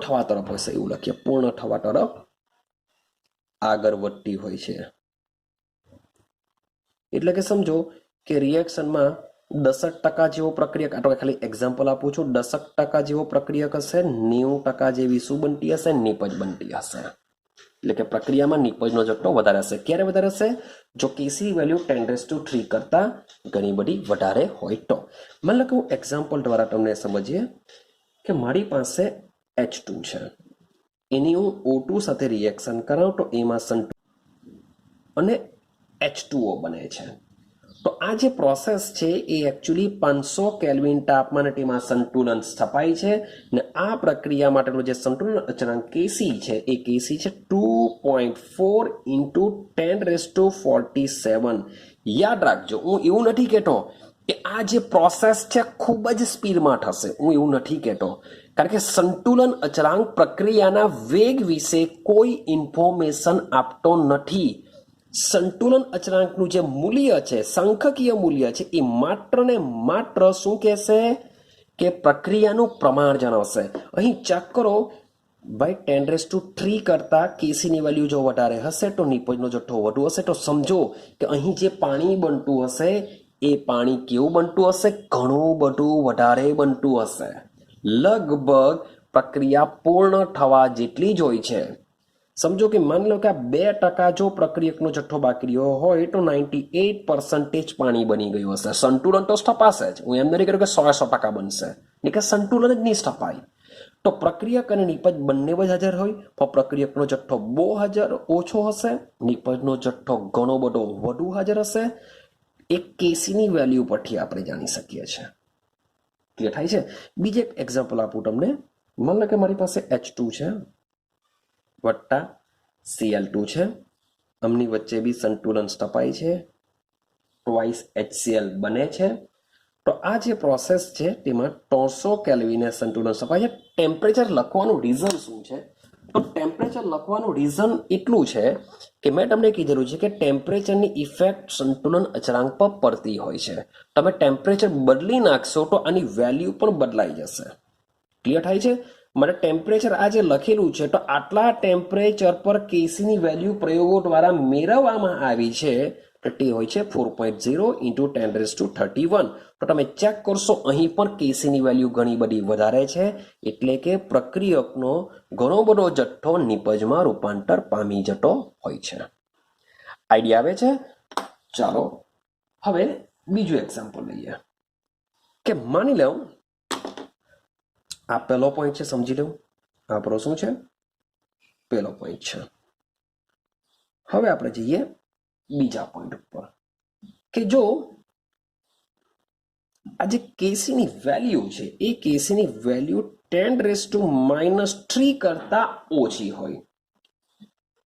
થવા તરફ હશે એવું લખીએ. પૂર્ણ થવા તરફ આગળ વધતી હોય છે. એટલે કે સમજો કે રિએક્શનમાં 10% જેવો પ્રક્રિયક, આ તો ખાલી એક્ઝામ્પલ આપું છું, 10% જેવો પ્રક્રિયક હશે, 90% જેવી શું બનતી હશે? નિપજ બનતી હશે. એટલે કે પ્રક્રિયામાં નિપજનો જથ્થો વધારે હશે. ક્યારે વધારે હશે? જો કેસી વેલ્યુ 10³ કરતા ઘણી બધી વધારે હોય તો. માની લો કે હું એક્ઝામ્પલ દ્વારા તમને સમજીએ કે મારી પાસે H2 છે, એની હું O2 સાથે રિએક્શન કરાવું તો એમાં અને H2O બને છે. તો આ જે પ્રોસેસ છે એ એકચ્યુઅલી 500 કેલ્વિન તાપમાને તેમાં સંતુલન સ્થપાય છે ને આ પ્રક્રિયા માટેનો જે સંતુલન અચળાંક કેસી છે એ કેસી છે 2.4 × 10⁻47. યાદ રાખજો, હું એવું નથી કહેતો કે આ જે પ્રોસેસ છે ખૂબ જ સ્પીડમાં થશે, હું એવું નથી કહેતો, કારણ કે સંતુલન અચળાંક પ્રક્રિયાના વેગ વિશે કોઈ ઇન્ફોર્મેશન આપતો નથી. સંતુલન અચળાંકનું જે મૂલ્ય છે, સંખ્યકીય મૂલ્ય છે, એ માત્ર ને માત્ર શું કહેશે? કે પ્રક્રિયાનું પ્રમાણ જણાવશે. અહીં ચેક કરો ભાઈ, 10³ કરતા કેસીની વેલ્યુ જો વધારે હશે તો નિપજનો જથ્થો વધુ હશે. તો સમજો કે અહીં જે પાણી બનતું હશે એ પાણી કેવું બનતું હશે? ઘણું બધું વધારે બનતું હશે. લગભગ પ્રક્રિયા પૂર્ણ થવા જેટલી જ હોય છે. સમજો કે માની લો કે આ 2% જો પ્રક્રિયકનો જથ્થો બાકી રહ્યો હોય તો 98% પાણી બની ગયું હશે. સંતુલન તો સ્થપાશે જ, હું એમ નથી કહ્યું કે 100% બનશે, એટલે કે સંતુલન જ નહીં સ્થપાય. તો પ્રક્રિયક અને નિપજ બંને જ હાજર હોય તો પ્રક્રિયકનો જથ્થો બહુ ઓછો હશે, નિપજનો જથ્થો ઘણો બધો વધુ હાજર હશે. એક કેસીની વેલ્યુ પરથી આપણે જાણી શકીએ છીએ. ક્લિયર થાય છે? બીજું એક એક્ઝામ્પલ આપું તમને. માની લો કે મારી પાસે H2 છે વત્તા Cl2 છે, આમની વચ્ચે બી સંતુલન સ્થપાય છે, ટ્વાઇસ HCl બને છે. તો આ જે પ્રોસેસ છે તેમાં 300 કેલ્વિને સંતુલન સ્થપાય છે. ટેમ્પરેચર લખવાનું રીઝન શું છે? તો ટેમ્પરેચર લખવાનું રીઝન એટલું છે કે મેં તમને કીધેલું છે કે ટેમ્પરેચરની ઇફેક્ટ સંતુલન અચળાંક પર પડતી હોય છે. તમે ટેમ્પરેચર બદલી નાખશો તો આની વેલ્યુ પણ બદલાઈ જશે. ક્લિયર થાય છે? મને ટેમ્પરેચર આ જે લખેલું છે તો આટલા ટેમ્પરેચર પર કેસીની વેલ્યુ પ્રયોગો દ્વારા મેળવવામાં આવી છે તો તે હોય છે 4.0 × 10⁻31. તો તમે ચેક કરશો અહીં પણ કેસીની વેલ્યુ ઘણી બધી વધારે છે, એટલે કે પ્રક્રિયકનો ઘણો બધો જથ્થો નિપજમાં રૂપાંતર પામી જતો હોય છે. આઈડિયા આવે છે? ચાલો હવે બીજું એક્ઝામ્પલ લઈએ કે માની લો આ પહેલો પોઈન્ટ છે, સમજી લો આપણો શું છે? પહેલો પોઈન્ટ છે. હવે આપણે જઈએ બીજા પોઈન્ટ ઉપર કે જો આ જે કેસીની વેલ્યુ છે એ કેસીની વેલ્યુ 10⁻³ કરતા ઓછી હોય,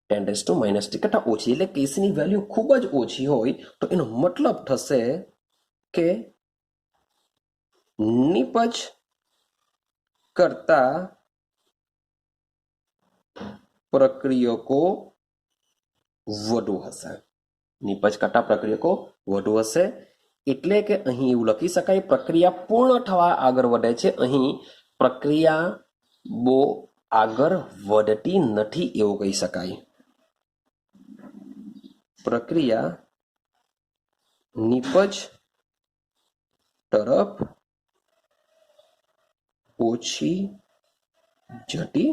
10⁻³ કરતા ઓછી, એટલે કેસીની વેલ્યુ ખૂબ જ ઓછી હોય તો એનો મતલબ થશે કે નિપજ કરતા પ્રક્રિયકો વધુ હશે. નિપજ કરતા પ્રક્રિયકો વધુ હશે એટલે કે અહીં એવું લખી શકાય પ્રક્રિયા પૂર્ણ થવા આગળ વધે છે. અહીં પ્રક્રિયા બહુ આગળ વધતી નથી એવું કહી શકાય. પ્રક્રિયા નિપજ તરફ ઓછી જટી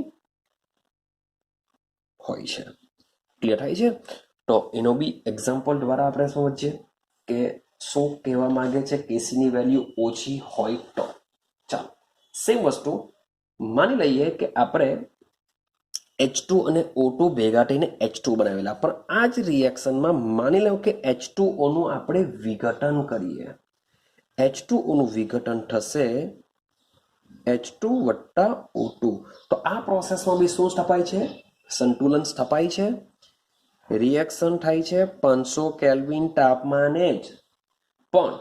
હોય છે. ક્લિયર થાય છે? તો એનો બી એક્ઝામ્પલ દ્વારા આપણે સમજીએ કે શું કહેવા માંગે છે કેસીની વેલ્યુ ઓછી હોય તો. ચાલો સેમ વસ્તુ માની લઈએ કે આપણે H2 અને O2 ભેગા થઈને H2 બનાવેલા, પણ આ જ રિએક્શનમાં માની લો કે H2O નું આપણે વિઘટન કરીએ. H2O નું વિઘટન થશે H2 વત્તા O2. તો આ પ્રોસેસમાં બી શું સ્થપાય છે? સંતુલન સ્થપાય છે. રિએક્શન થાય છે 500 કેલ્વિન તાપમાને જ. પણ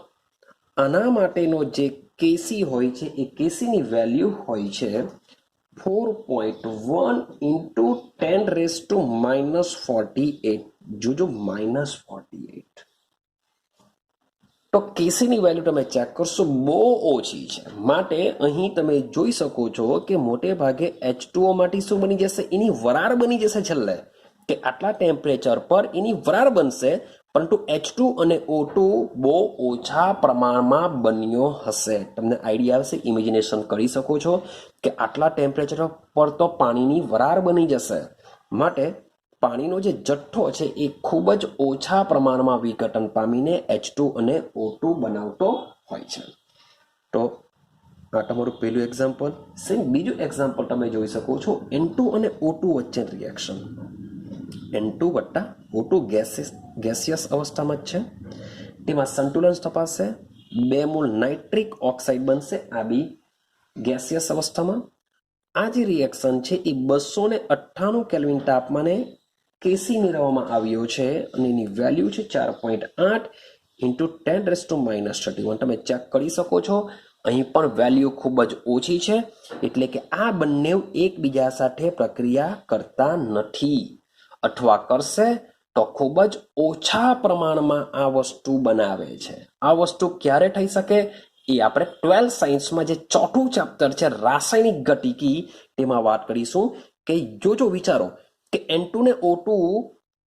આના માટેનો જે કેસી હોય છે એ કેસીની વેલ્યુ હોય છે 4.1 into 10⁻⁻48. જોજો -48. તો કેસીની વેલ્યુ તમે ચેક કરશો બહુ ઓછી છે. માટે અહીં તમે જોઈ શકો છો કે મોટે ભાગે H2O માંથી શું બની જશે? એની વરાળ બની જશે છેલ્લે, કે આટલા ટેમ્પરેચર પર એની વરાળ બનશે, પરંતુ H2 અને O2 બહુ ઓછા પ્રમાણમાં બન્યો હશે. તમને આઈડિયા આવશે, ઇમેજિનેશન કરી શકો છો કે આટલા ટેમ્પરેચર પર તો પાણીની વરાળ બની જશે. માટે પાણીનો જે જથ્થો છે એ ખૂબ જ ઓછા પ્રમાણમાં વિઘટન પામીને H2 અને O2 બનાવતો હોય છે. તો આ તમારું પહેલું એક્ઝામ્પલ. સેમ બીજું એક્ઝામ્પલ તમે જોઈ શકો છો N2 અને O2 વચ્ચે રિએક્શન. N2 વત્તા O2 ગેસિયસ અવસ્થામાં જ છે. તેમાં સંતુલન તપાસશે. 2 મોલ નાઇટ્રિક ઓક્સાઇડ બનશે, આ બી ગેસિયસ અવસ્થામાં. આ જે રિએક્શન છે એ 298 કેલ્વિન તાપમાને કેસી મેળવવામાં આવ્યો છે અને એની વેલ્યુ છે 4.8 into 10⁻31. તમે ચેક કરી શકો છો અહીં પણ વેલ્યુ ખૂબ જ ઓછી છે, એટલે કે આ બંને એકબીજા સાથે પ્રક્રિયા કરતા નથી, અથવા કરશે તો ખૂબ જ ઓછા પ્રમાણમાં આ વસ્તુ બનાવે છે. આ વસ્તુ ક્યારે થઈ શકે એ આપણે 12 સાયન્સમાં જે ચોથું ચેપ્ટર છે રાસાયણિક ગતિકી તેમાં વાત કરીશું. કે જોજો વિચારો કે N2 ને O2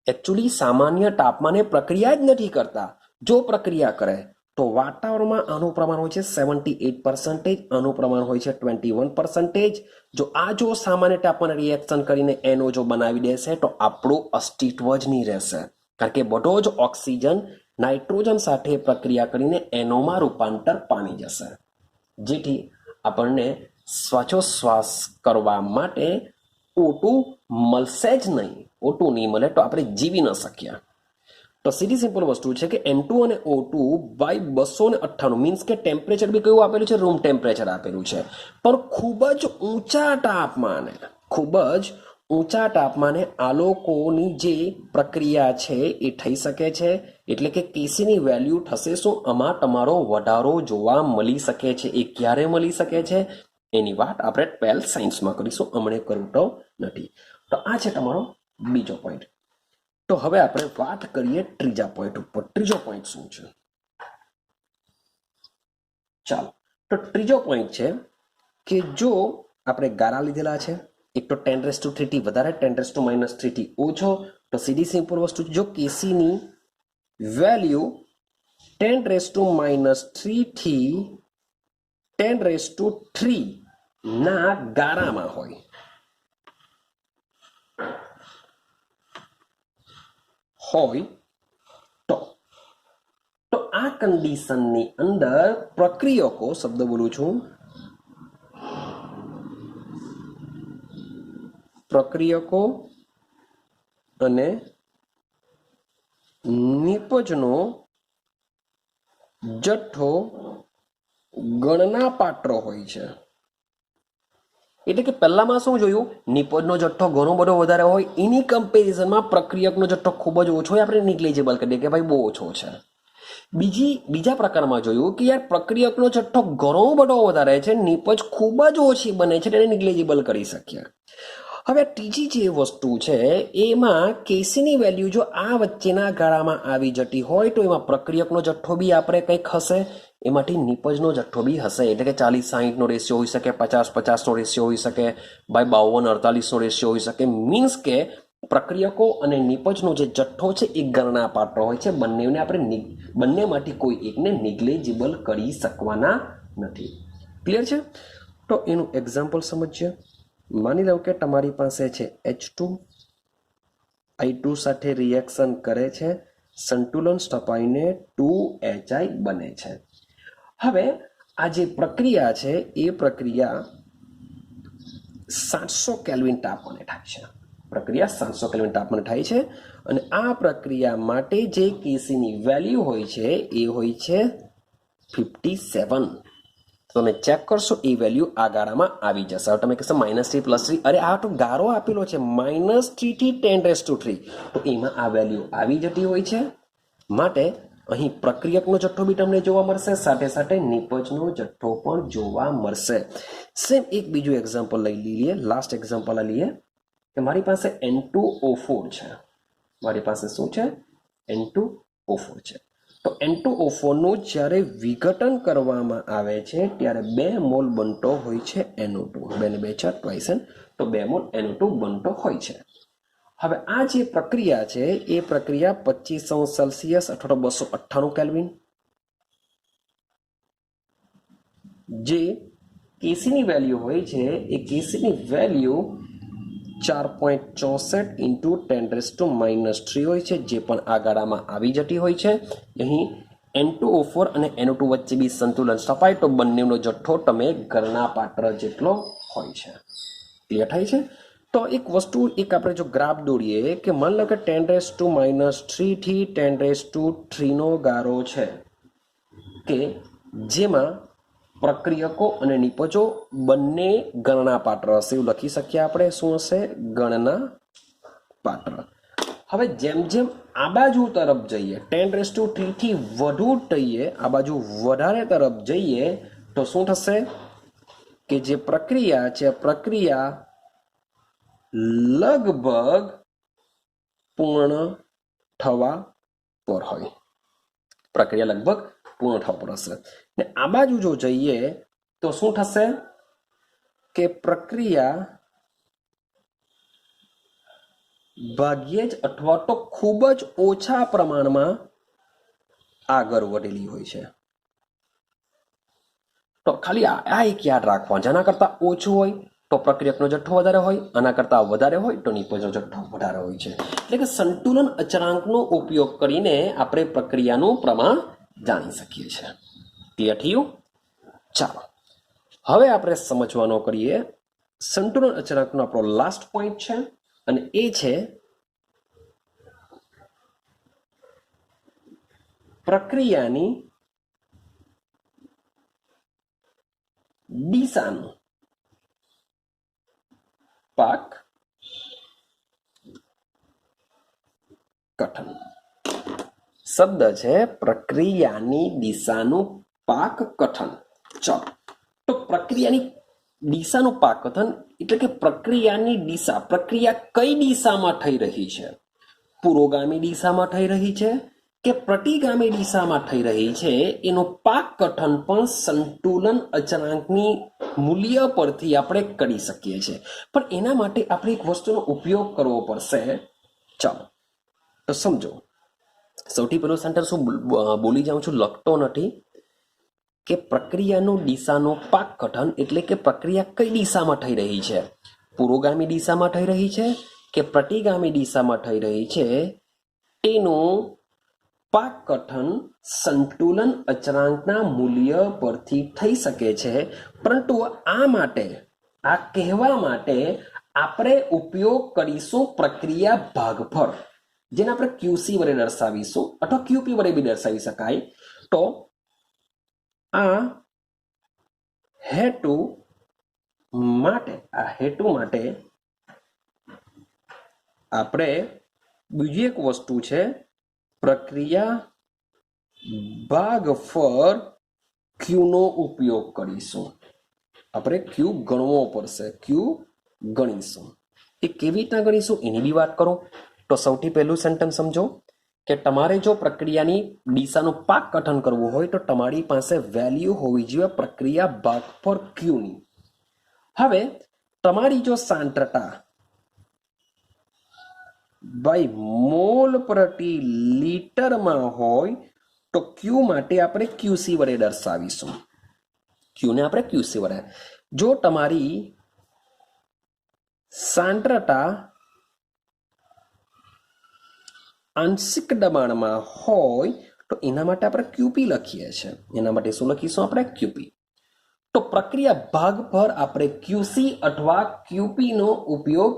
એકચ્યુઅલી સામાન્ય તાપમાને પ્રક્રિયા જ નથી કરતા. જો પ્રક્રિયા કરે તો વાતાવરણમાં આનું પ્રમાણ હોય છે 78%, આનું પ્રમાણ હોય છે 21%. જો સામાન્ય તાપમાને રિએક્શન કરીને એનો જો બનાવી દેશે તો આપણું અસ્તિત્વ જ નહીં રહેશે, કારણ કે બધો જ ઓક્સિજન નાઇટ્રોજન સાથે પ્રક્રિયા કરીને એનોમાં રૂપાંતર પામી જશે, જેથી આપણને શ્વાસોશ્વાસ કરવા માટે O2 મળશે જ નહીં. O2 નહીં મળે તો આપણે જીવી ન શક્યા. તો સીધી સિમ્પલ વસ્તુ છે કે N2 અને O2 બાય 298 મીન્સ કે ટેમ્પરેચર બી કયું આપેલું છે? રૂમ ટેમ્પરેચર આપેલું છે. પણ ખૂબ જ ઊંચા તાપમાને આ લોકોની જે પ્રક્રિયા છે એ થઈ શકે છે. એટલે કે કેસીની વેલ્યુ થશે શું? આમાં તમારો વધારો જોવા મળી શકે છે. એ ક્યારે મળી શકે છે એની વાત આપણે 12 સાયન્સમાં કરીશું, હમણાં કરતો નથી. તો આ છે તમારો બીજો પોઈન્ટ. તો હવે આપણે વાત કરીએ ત્રીજા પોઈન્ટ ઉપર. ત્રીજો પોઈન્ટ શું છે? ચાલો, તો ત્રીજો પોઈન્ટ છે કે જો આપણે ગારા લીધેલા છે, એક તો 10⁻³ થી વધારે, 10⁻³ થી ઓછો, તો સીધી સિમ્પલ વસ્તુ, જો કેસીની વેલ્યુ 10⁻³ થી 10⁻³ ના ગારામાં હોય તો આ કન્ડિશનની અંદર પ્રક્રિયકો, શબ્દ બોલું છું, પ્રક્રિયકો અને નિપજનો જથ્થો ગણના પાત્ર હોય છે. એટલે કે પહેલામાં શું જોયું? નિપજનો જથ્થો ઘણો બધો વધારે હોય, એની કમ્પેરિઝનમાં પ્રક્રિયકનો જથ્થો ખૂબ જ ઓછો હોય, આપણે નિગ્લિજેબલ કરી દઈએ કે ભાઈ બહુ ઓછો છે. બીજા પ્રકારમાં જોયું કે યાર પ્રક્રિયકનો જથ્થો ઘણો બધો વધારે છે, નિપજ ખૂબ જ ઓછી બને છે, તેને નિગ્લિજેબલ કરી શકીએ. હવે ત્રીજી જે વસ્તુ છે એમાં કેસીની વેલ્યુ જો આ વચ્ચેના ગાળામાં આવી જતી હોય તો એમાં પ્રક્રિયકનો જથ્થો બી આપણે કંઈક હશે, એમાંથી નિપજનો જથ્થો બી હશે. એટલે કે 40-60 નો રેશિયો હોઈ શકે, 50-50 નો રેશિયો હોઈ શકે, બાય 52-48 નો રેશિયો હોઈ શકે. મીન્સ કે પ્રક્રિયકો અને નિપજનો જે જથ્થો છે એ ગણના પાત્ર હોય છે. બંનેને આપણે બંનેમાંથી કોઈ એકને નિગ્લેજિબલ કરી શકવાના નથી. ક્લિયર છે? તો એનું એક્ઝામ્પલ સમજીએ. માની લો કે તમારી પાસે છે H2 I2 સાથે રિએક્શન કરે છે, સંતુલન સ્થપાઈને 2HI બને છે. હવે આ જે પ્રક્રિયા છે એ પ્રક્રિયા 700 કેલ્વિન તાપમાને થાય છે. પ્રક્રિયા 700 કેલ્વિન તાપમાને થાય છે અને આ પ્રક્રિયા માટે જે કેસીની વેલ્યુ હોય છે એ હોય છે 57. તમે ચેક કરશો એ વેલ્યુ આ ગાળામાં આવી જશે. હવે તમે કહેશો -3 +3, અરે આ તો ગાળો આપેલો છે -3 થી 10⁻³ તો એમાં આ વેલ્યુ આવી જતી હોય છે. માટે અહીં પ્રક્રિયકનો જથ્થો બી તમને જોવા મળશે, સાથે સાથે નિપજનો જથ્થો પણ જોવા મળશે. સેમ એક બીજું એક્ઝામ્પલ લઈ લઈએ, લાસ્ટ એક્ઝામ્પલ લઈએ કે મારી પાસે N2O4 છે. મારી પાસે શું છે? N2O4 છે. તો N2O4 નું જ્યારે વિઘટન કરવામાં આવે છે ત્યારે 2 મોલ બનતો હોય છે NO2. 2 ને 2 4 ટ્વાઇસ n, તો 2 મોલ NO2 બનતો હોય છે. હવે આ જે પ્રક્રિયા છે એ પ્રક્રિયા 25°C અથવા તો 298 કેલ્વિન, જે કેસીની વેલ્યુ હોય છે એ કેસીની વેલ્યુ 4.64 × 10⁻³ હોય છે, જે પણ આ ગાળામાં આવી જતી હોય છે. અહીં N2O4 અને NO2 વચ્ચે બી સંતુલન સ્થપાય તો બંનેનો જથ્થો તમે ગણના પાત્ર જેટલો હોય છે. ક્લિયર થાય છે? તો એક વસ્તુ એક આપણે જો ગ્રાફ દોરીએ કે માની લો કે 10⁻³ થી 10⁻³ નો ગાળો છે કે જેમાં પ્રક્રિયકો અને નિપજો બંને ગણના પાત્ર હશે. એવું લખી શકીએ આપણે. શું હશે? ગણના પાત્ર. હવે જેમ જેમ આ બાજુ તરફ જઈએ, 10⁻³ થી વધુ થઈએ, આ બાજુ વધારે તરફ જઈએ તો શું થશે કે જે પ્રક્રિયા છે પ્રક્રિયા લગભગ પૂર્ણ થવા પર હોય. પ્રક્રિયા લગભગ પૂર્ણ થવા પર હશે. ને આ બાજુ જો જઈએ તો શું થશે કે પ્રક્રિયા ભાગ્યે જ અથવા તો ખૂબ જ ઓછા પ્રમાણમાં આગળ વધેલી હોય છે. તો ખાલી આ એક યાદ રાખવા, જેના કરતા ઓછું હોય તો પ્રક્રિયકનો જથ્થો વધારે હોય, આના કરતા વધારે હોય તો નિપજનો જથ્થો વધારે હોય છે. એટલે કે સંતુલન અચળાંકનો ઉપયોગ કરીને આપણે પ્રક્રિયાનું પ્રમાણ જાણી શકીએ છીએ. ક્લિયર થયું? ચાલો હવે આપણે સમજવાનો કરીએ. સંતુલન અચળાંકનો આપણો લાસ્ટ પોઈન્ટ છે અને એ છે પ્રક્રિયાની દિશાનું પાક કથન. શબ્દ છે પ્રક્રિયાની દિશાનું પાક કથન. ચાલો, તો પ્રક્રિયાની દિશાનું પાક કથન એટલે કે પ્રક્રિયાની દિશા, પ્રક્રિયા કઈ દિશામાં થઈ રહી છે? પુરોગામી દિશામાં થઈ રહી છે કે પ્રતિગામી દિશામાં થઈ રહી છે, એનું પાક કથન પણ સંતુલન અચળાંકની મૂલ્ય પરથી આપણે કરી શકીએ છીએ. પણ એના માટે આપણે એક વસ્તુનો ઉપયોગ કરવો પડશે. ચાલો તો સમજો. સૌથી પહેલું સેન્ટેન્સ હું બોલી જાઉં છું, લખતો નથી, કે પ્રક્રિયાનું દિશાનું પાક કથન એટલે કે પ્રક્રિયા કઈ દિશામાં થઈ રહી છે? પુરોગામી દિશામાં થઈ રહી છે કે પ્રતિગામી દિશામાં થઈ રહી છે, તેનું પાક કથન સંતુલન અચળાંકના મૂલ્ય પરથી થઈ શકે છે. પરંતુ આ માટે, આ કહેવા માટે આપણે ઉપયોગ કરીશું પ્રક્રિયા ભાગફળ, જેને આપણે QC વડે દર્શાવીશું અથવા QP વડે બી દર્શાવી શકાય. તો આ હેતુ માટે આપણે બીજી એક વસ્તુ છે પ્રક્રિયા ભાગફળ Q નો ઉપયોગ કરીશું. આપણે Q ગણવો પડશે, Q ગણીશું. એ કેવી રીતના ગણીશું એની બી વાત કરું. તો સૌથી પહેલું સેન્ટેન્સ સમજો કે તમારે જો પ્રક્રિયાની દિશાનું પાક કથન કરવું હોય તો તમારી પાસે વેલ્યુ હોવી જોઈએ પ્રક્રિયા ભાગફળ Q ની. હવે તમારી જો સાંદ્રતા ભાઈ મોલ પ્રતિ લીટરમાં હોય તો ક્યુ માટે આપણે ક્યુસી વડે દર્શાવીશું. ક્યુને આપણે ક્યુસી વડે. જો તમારી સાંદ્રતા આંશિક દબાણમાં હોય તો એના માટે આપણે ક્યુપી લખીએ છીએ. એના માટે શું લખીશું આપણે? ક્યુપી. તો પ્રક્રિયા ભાગ પર આપણે ક્યુસી અથવા ક્યુપી નો ઉપયોગ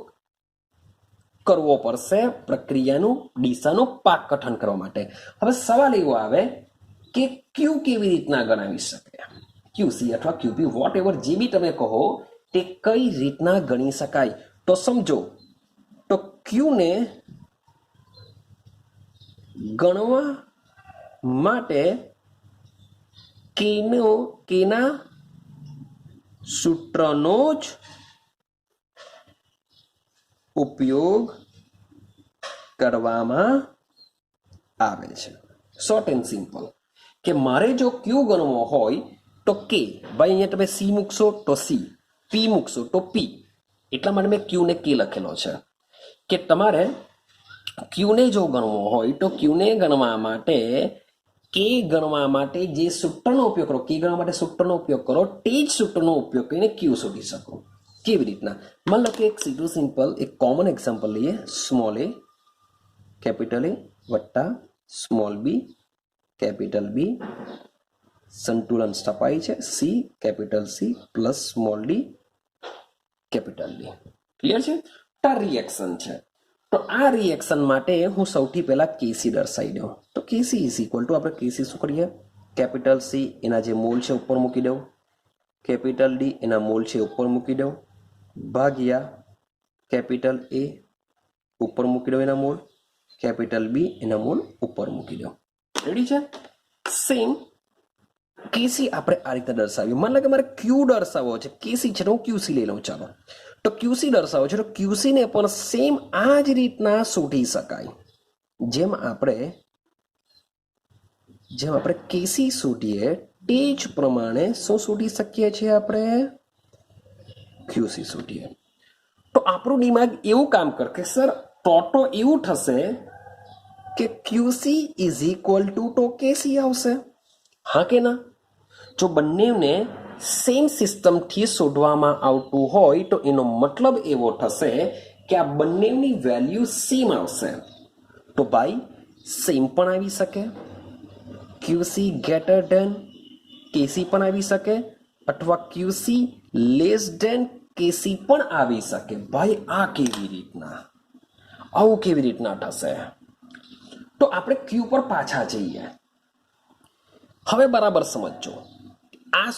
કરવો પડશે પ્રક્રિયાનું દિશાનું પાકગઠન કરવા માટે. હવે સવાલ એવો આવે કે ક્યુ કેવી રીતના ગણાવી શકે? ક્યુસી અથવા ક્યુપી વોટ એવર જે બી તમે કહો તે કઈ રીતના ગણી શકાય? તો સમજો, તો ક્યુને ગણવા માટે કેના સૂત્રનો જ ઉપયોગ કરવામાં આવે છે. શોર્ટ એન્ડ સિમ્પલ કે મારે જો ક્યુ ગણવો હોય તો કે, ભાઈ અહીંયા તમે સી મૂકશો તો સી, પી મૂકશો તો પી. એટલા માટે મેં ક્યુ ને કે લખેલો છે કે તમારે ક્યુને જો ગણવો હોય તો ક્યુને ગણવા માટે કે ગણવા માટે જે સૂત્રનો ઉપયોગ કરો, કે ગણવા માટે સૂત્રનો ઉપયોગ કરો, તે જ સૂત્રનો ઉપયોગ કરીને ક્યુ શોધી શકો. કેવી રીતના? માન લો કે એક સીધું સિમ્પલ એક કોમન એક્ઝામ્પલ લઈએ. સ્મોલ એ કેપિટલ એ વત્તા સ્મોલ બી કેપિટલ બી સંતુલન સ્થપાય છે C capital C plus small D capital D. Clear છે? આ રિએક્શન છે. તો આ રિએક્શન માટે હું સૌથી પહેલા કેસી દર્શાવી દઉં. તો કેસી ઇઝ ઇક્વલ ટુ, આપણે કેસી શું કરીએ? કેપિટલ સી એના જે મોલ છે ઉપર મૂકી દઉં, કેપિટલ ડી એના મોલ છે ઉપર મૂકી દઉં, ભાગ્યા કેપિટલ એ ઉપર મૂકી દઉં એના મોલ, કેપિટલ બી એના મોલ ઉપર મૂકી દઉં. રેડી છે? સેમ કેસી આપણે આ રીતે દર્શાવ્યું. માન લો કે મારે ક્યુ દર્શાવવો છે, કેસી છે તો હું ક્યુસી લઈ લઉં. ચાલો, તો ક્યુસી દર્શાવો છે તો ક્યુસી ને પણ સેમ આ જ રીતના શોધી શકાય. જેમ આપણે કેસી શોધીએ તે જ પ્રમાણે શું શોધી શકીએ છીએ? આપણે ક્યુસી શોધીએ. તો આપણું દિમાગ એવું કામ કરે કે સર તો એવું થશે કે ક્યુસી ઇઝ ઇક્વલ ટુ તો કેસી આવશે. હા કે ના? જો બંનેને સેમ સિસ્ટમથી શોધવામાં આવતું હોય તો એનો મતલબ એવો થશે કે આ બંનેની વેલ્યુ સેમ આવશે. તો ભાઈ સેમ પણ આવી શકે, ક્યુસી ગ્રેટર ધેન કેસી પણ આવી શકે, અથવા ક્યુસી લેસ ધેન કેસી પણ આવી શકે. ભાઈ આ કેવી રીતના? આવું કેવી રીતના થશે? તો આપણે ક્યુ પર પાછા જઈએ. હવે બરાબર સમજો. આ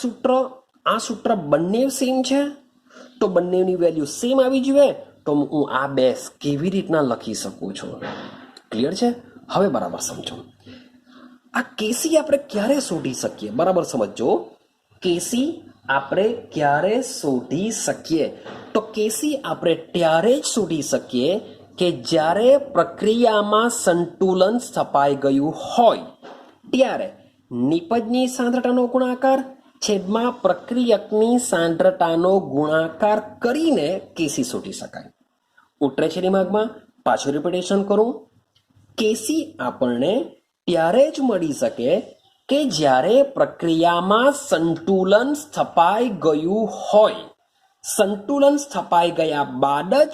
સૂત્ર બંને સેમ છે તો બંનેની વેલ્યુ સેમ આવી જોઈએ તો હું આ બે કેવી રીતના લખી શકું છું? ક્લિયર છે? હવે બરાબર સમજો. આ કેસી આપણે ક્યારે શોધી શકીએ? બરાબર સમજો. કેસી આપણે ક્યારે શોધી શકીએ? તો કેસી આપણે ત્યારે જ શોધી શકીએ કે જ્યારે પ્રક્રિયામાં સંતુલન સ્થપાઈ ગયું હોય ત્યારે નિપજની સાંદ્રતાનો ગુણાકાર છેદમાં પ્રક્રિયકની સાંદ્રતાનો ગુણાકાર કરીને કેસી શોધી શકાય. ઉતરે છે દિમાગમાં? પાછું રિપીટેશન કરું. કેસી આપણને ત્યારે જ મળી શકે કે જ્યારે પ્રક્રિયામાં સંતુલન સ્થપાઈ ગયું હોય. સંતુલન સ્થપાઈ ગયા બાદ જ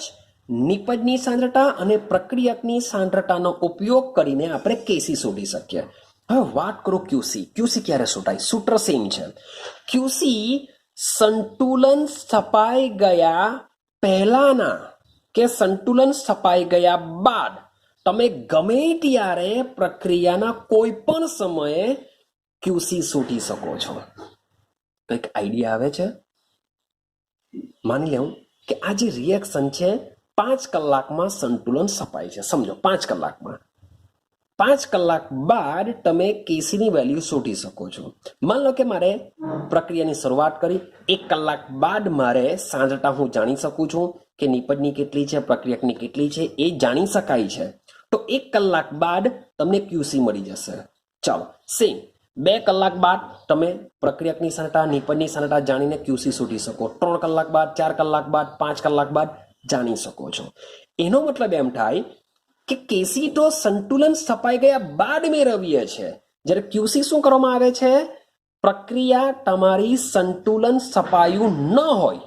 નિપજની સાંદ્રતા અને પ્રક્રિયકની સાંદ્રતાનો ઉપયોગ કરીને આપણે કેસી શોધી શકીએ. હવે વાત કરો ક્યુસી. ક્યુસી ક્યારે શોધાય? સૂત્ર સેમ છે. ક્યુસી સંતુલન સ્થપાઈ ગયા પહેલાના કે સંતુલન સ્થપાઈ ગયા બાદ તમે ગમે ત્યારે પ્રક્રિયાના કોઈ પણ સમયે ક્યુસી શોધી શકો છો. કંઈક આઈડિયા આવે છે? માની લેવું કે આ જે રિએક્શન છે 5 કલાકમાં સંતુલન સ્થપાય છે. સમજો 5 કલાકમાં. 5 કલાક બાદ તમે કેસીની વેલ્યુ શોધી શકો છો. માન લો કે મારે પ્રક્રિયાની શરૂઆત કરી, 1 કલાક બાદ મારે સાંદ્રતા હું જાણી શકું છું કે નિપજની કેટલી છે, પ્રક્રિયકની કેટલી છે એ જાણી શકાય છે. તો 1 કલાક બાદ તમને ક્યુસી મળી જશે. ચાલો સેમ 2 કલાક બાદ તમે પ્રક્રિયકની સાંદ્રતા, નિપજની સાંદ્રતા જાણીને ક્યુસી શોધી શકો. 3 કલાક બાદ, 4 કલાક બાદ, 5 કલાક બાદ જાણી શકો છો. એનો મતલબ એમ થાય કે કેસી તો સંતુલન સ્થપાઈ ગયા બાદ મેળવીએ છે, જ્યારે ક્યુસી શું કરવામાં આવે છે, પ્રક્રિયા તમારી સંતુલન સ્થપાયું ન હોય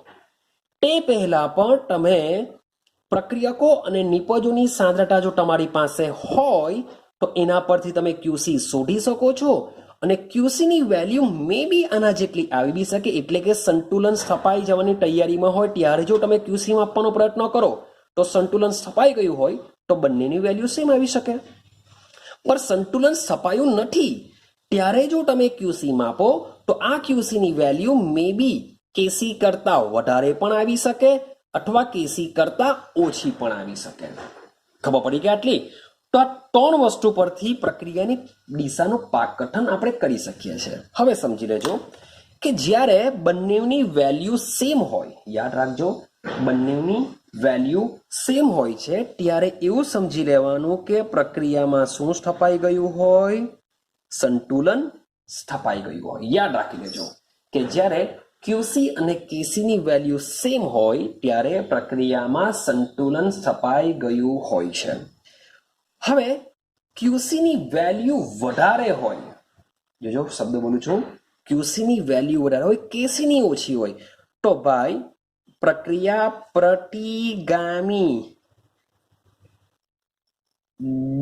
તે પહેલા પણ તમે પ્રક્રિયકો અને નિપજોની સાંદ્રતા જો તમારી પાસે હોય તો એના પરથી તમે ક્યુસી શોધી શકો છો, અને ક્યુસીની વેલ્યુ મે બી આના જેટલી આવી બી શકે, એટલે કે સંતુલન સ્થપાઈ જવાની તૈયારીમાં હોય ત્યારે જો તમે ક્યુસી માપવાનો પ્રયત્ન કરો તો સંતુલન સ્થપાઈ ગયું હોય તો બંનેની વેલ્યુ સેમ આવી શકે. પણ સંતુલન સ્થપાયું નથી ત્યારે જો તમે ક્યુસી માપો તો આ ક્યુસીની વેલ્યુ મે બી કેસી કરતા વધારે પણ આવી શકે અથવા કેસી કરતા ઓછી પણ આવી શકે. ખબર પડી કે આટલી? તો આ ત્રણ વસ્તુ પરથી પ્રક્રિયાની દિશાનું પાકકથન આપણે કરી શકીએ છીએ. હવે સમજી લેજો કે જ્યારે બંનેની વેલ્યુ સેમ હોય, યાદ રાખજો બંનેની વેલ્યુ સેમ હોય છે ત્યારે એવું સમજી લેવાનું કે પ્રક્રિયામાં શું સ્થપાઈ ગયું હોય, સંતુલન સ્થપાઈ ગયું હોય. યાદ રાખી લેજો કે જ્યારે ક્યુસી અને કેસીની વેલ્યુ સેમ હોય ત્યારે પ્રક્રિયામાં સંતુલન સ્થપાઈ ગયું હોય છે. હવે ક્યુસીની વેલ્યુ વધારે હોય, જોજો શબ્દ બોલું છું, ક્યુસીની વેલ્યુ વધારે હોય, કેસીની ઓછી હોય તો ભાઈ પ્રક્રિયા પ્રતિગામી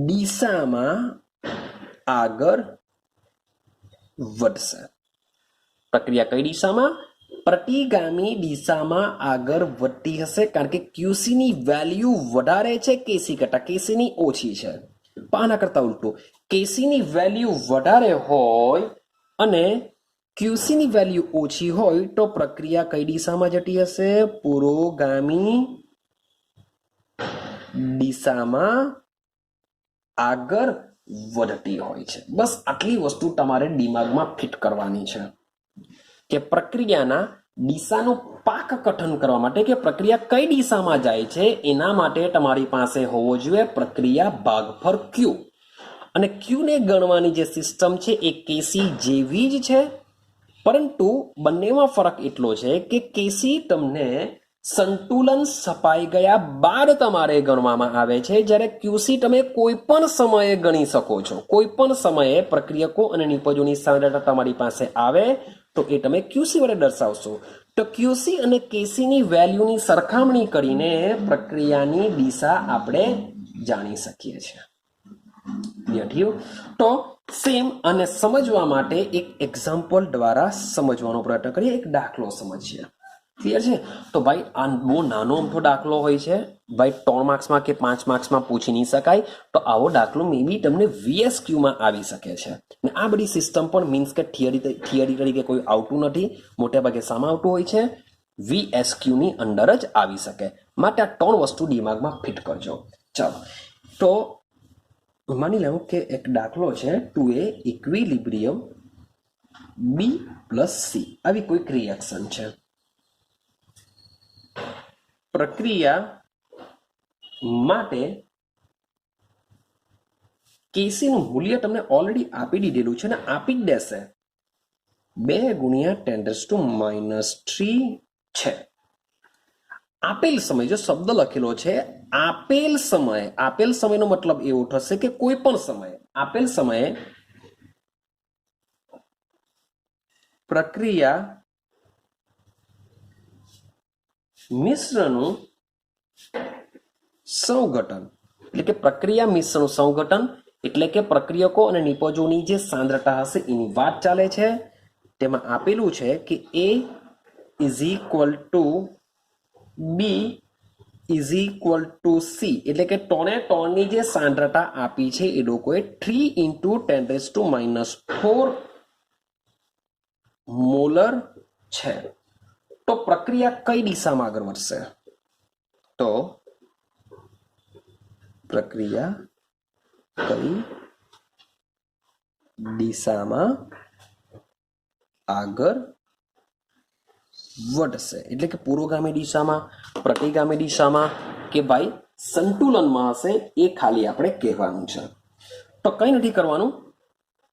દિશામાં આગળ વધશે. પ્રક્રિયા કઈ દિશામાં? પ્રતિગામી દિશામાં આગળ વધતી હશે, કારણ કે ક્યુસીની વેલ્યુ વધારે છે કેસી કરતા, કેસીની ઓછી છે. આના કરતા ઉલટું, કેસીની વેલ્યુ વધારે હોય અને ક્યુસીની વેલ્યુ ઓછી હોય તો પ્રક્રિયા કઈ દિશામાં જતી હશે? પુરોગામી દિશામાં આગળ વધતી હોય છે. બસ આટલી વસ્તુ તમારે દિમાગમાં ફિટ કરવાની છે કે પ્રક્રિયાના દિશાનું પાકકથન કરવા માટે કે પ્રક્રિયા કઈ દિશામાં જાય છે એના માટે તમારી પાસે હોવો જોઈએ પ્રક્રિયા ભાગફળ ક્યુ. અને ક્યુને ગણવાની જે સિસ્ટમ છે એ કેસી જેવી જ છે, પરંતુ બંનેમાં ફરક એટલો છે કે કેસી તમને સંતુલન સ્થપાઈ ગયા બાદ તમારે ગણવામાં આવે છે, જ્યારે ક્યુસી તમે કોઈ પણ સમયે ગણી શકો છો. કોઈ પણ સમયે પ્રક્રિયકો અને નિપજોની સાંદ્રતા તમારી પાસે આવે તો એ તમે ક્યુસી વડે દર્શાવશો. તો ક્યુસી અને કેસીની વેલ્યુની સરખામણી કરીને પ્રક્રિયાની દિશા આપણે જાણી શકીએ છીએ. તો સેમ અને સમજવા માટે એક એક્ઝામ્પલ દ્વારા સમજવાનો પ્રયત્ન કરીએ, એક દાખલો સમજીએ. ક્લિયર છે? તો ભાઈ આ બહુ નાનો અમથો દાખલો હોય છે ભાઈ, 3 માર્ક્સમાં કે 5 માર્ક્સમાં પૂછી નહીં શકાય. તો આવો દાખલો મે બી તમને VSQમાં આવી શકે છે. ને આ બધી સિસ્ટમ પણ મીન્સ કે થિયરી તરીકે કોઈ આવતું નથી, મોટે ભાગે સામાં આવતું હોય છે, VSQની અંદર જ આવી શકે. માટે આ 3 વસ્તુ દિમાગમાં ફિટ કરજો. ચાલો, તો માની લઉં કે એક દાખલો છે 2A ઇક્વિલિબ્રિયમ B+C આવી કોઈક રિએક્શન છે. પ્રક્રિયા માટે કેસીનું મૂલ્ય તમને ઓલરેડી આપી દીધેલું છે ને આપી જ દેશે. 2 × 10⁻³ છે. આપેલ સમય, જો શબ્દ લખેલો છે આપેલ સમયનો મતલબ એવો થશે કે કોઈ પણ સમયે, આપેલ સમયે પ્રક્રિયા મિશ્રનું સંઘટન, એટલે કે પ્રક્રિયા મિશ્રનું સંઘટન એટલે કે પ્રક્રિયકો અને નિપજોની જે સાંદ્રતા હશે એની વાત ચાલે છે. તેમાં આપેલું છે કે A = B = C, એટલે કે 3 ની જે સાંદ્રતા આપી છે એ લોકોએ 3 × 10⁻⁴ મોલર છે. તો પ્રક્રિયા કઈ દિશામાં આગળ વધશે? તો પ્રક્રિયા કઈ દિશામાં આગળ વધશે, એટલે કે પુરોગામી દિશામાં, પ્રતિગામી દિશામાં કે ભાઈ સંતુલનમાં હશે એ ખાલી આપણે કહેવાનું છે. તો કંઈ નથી કરવાનું,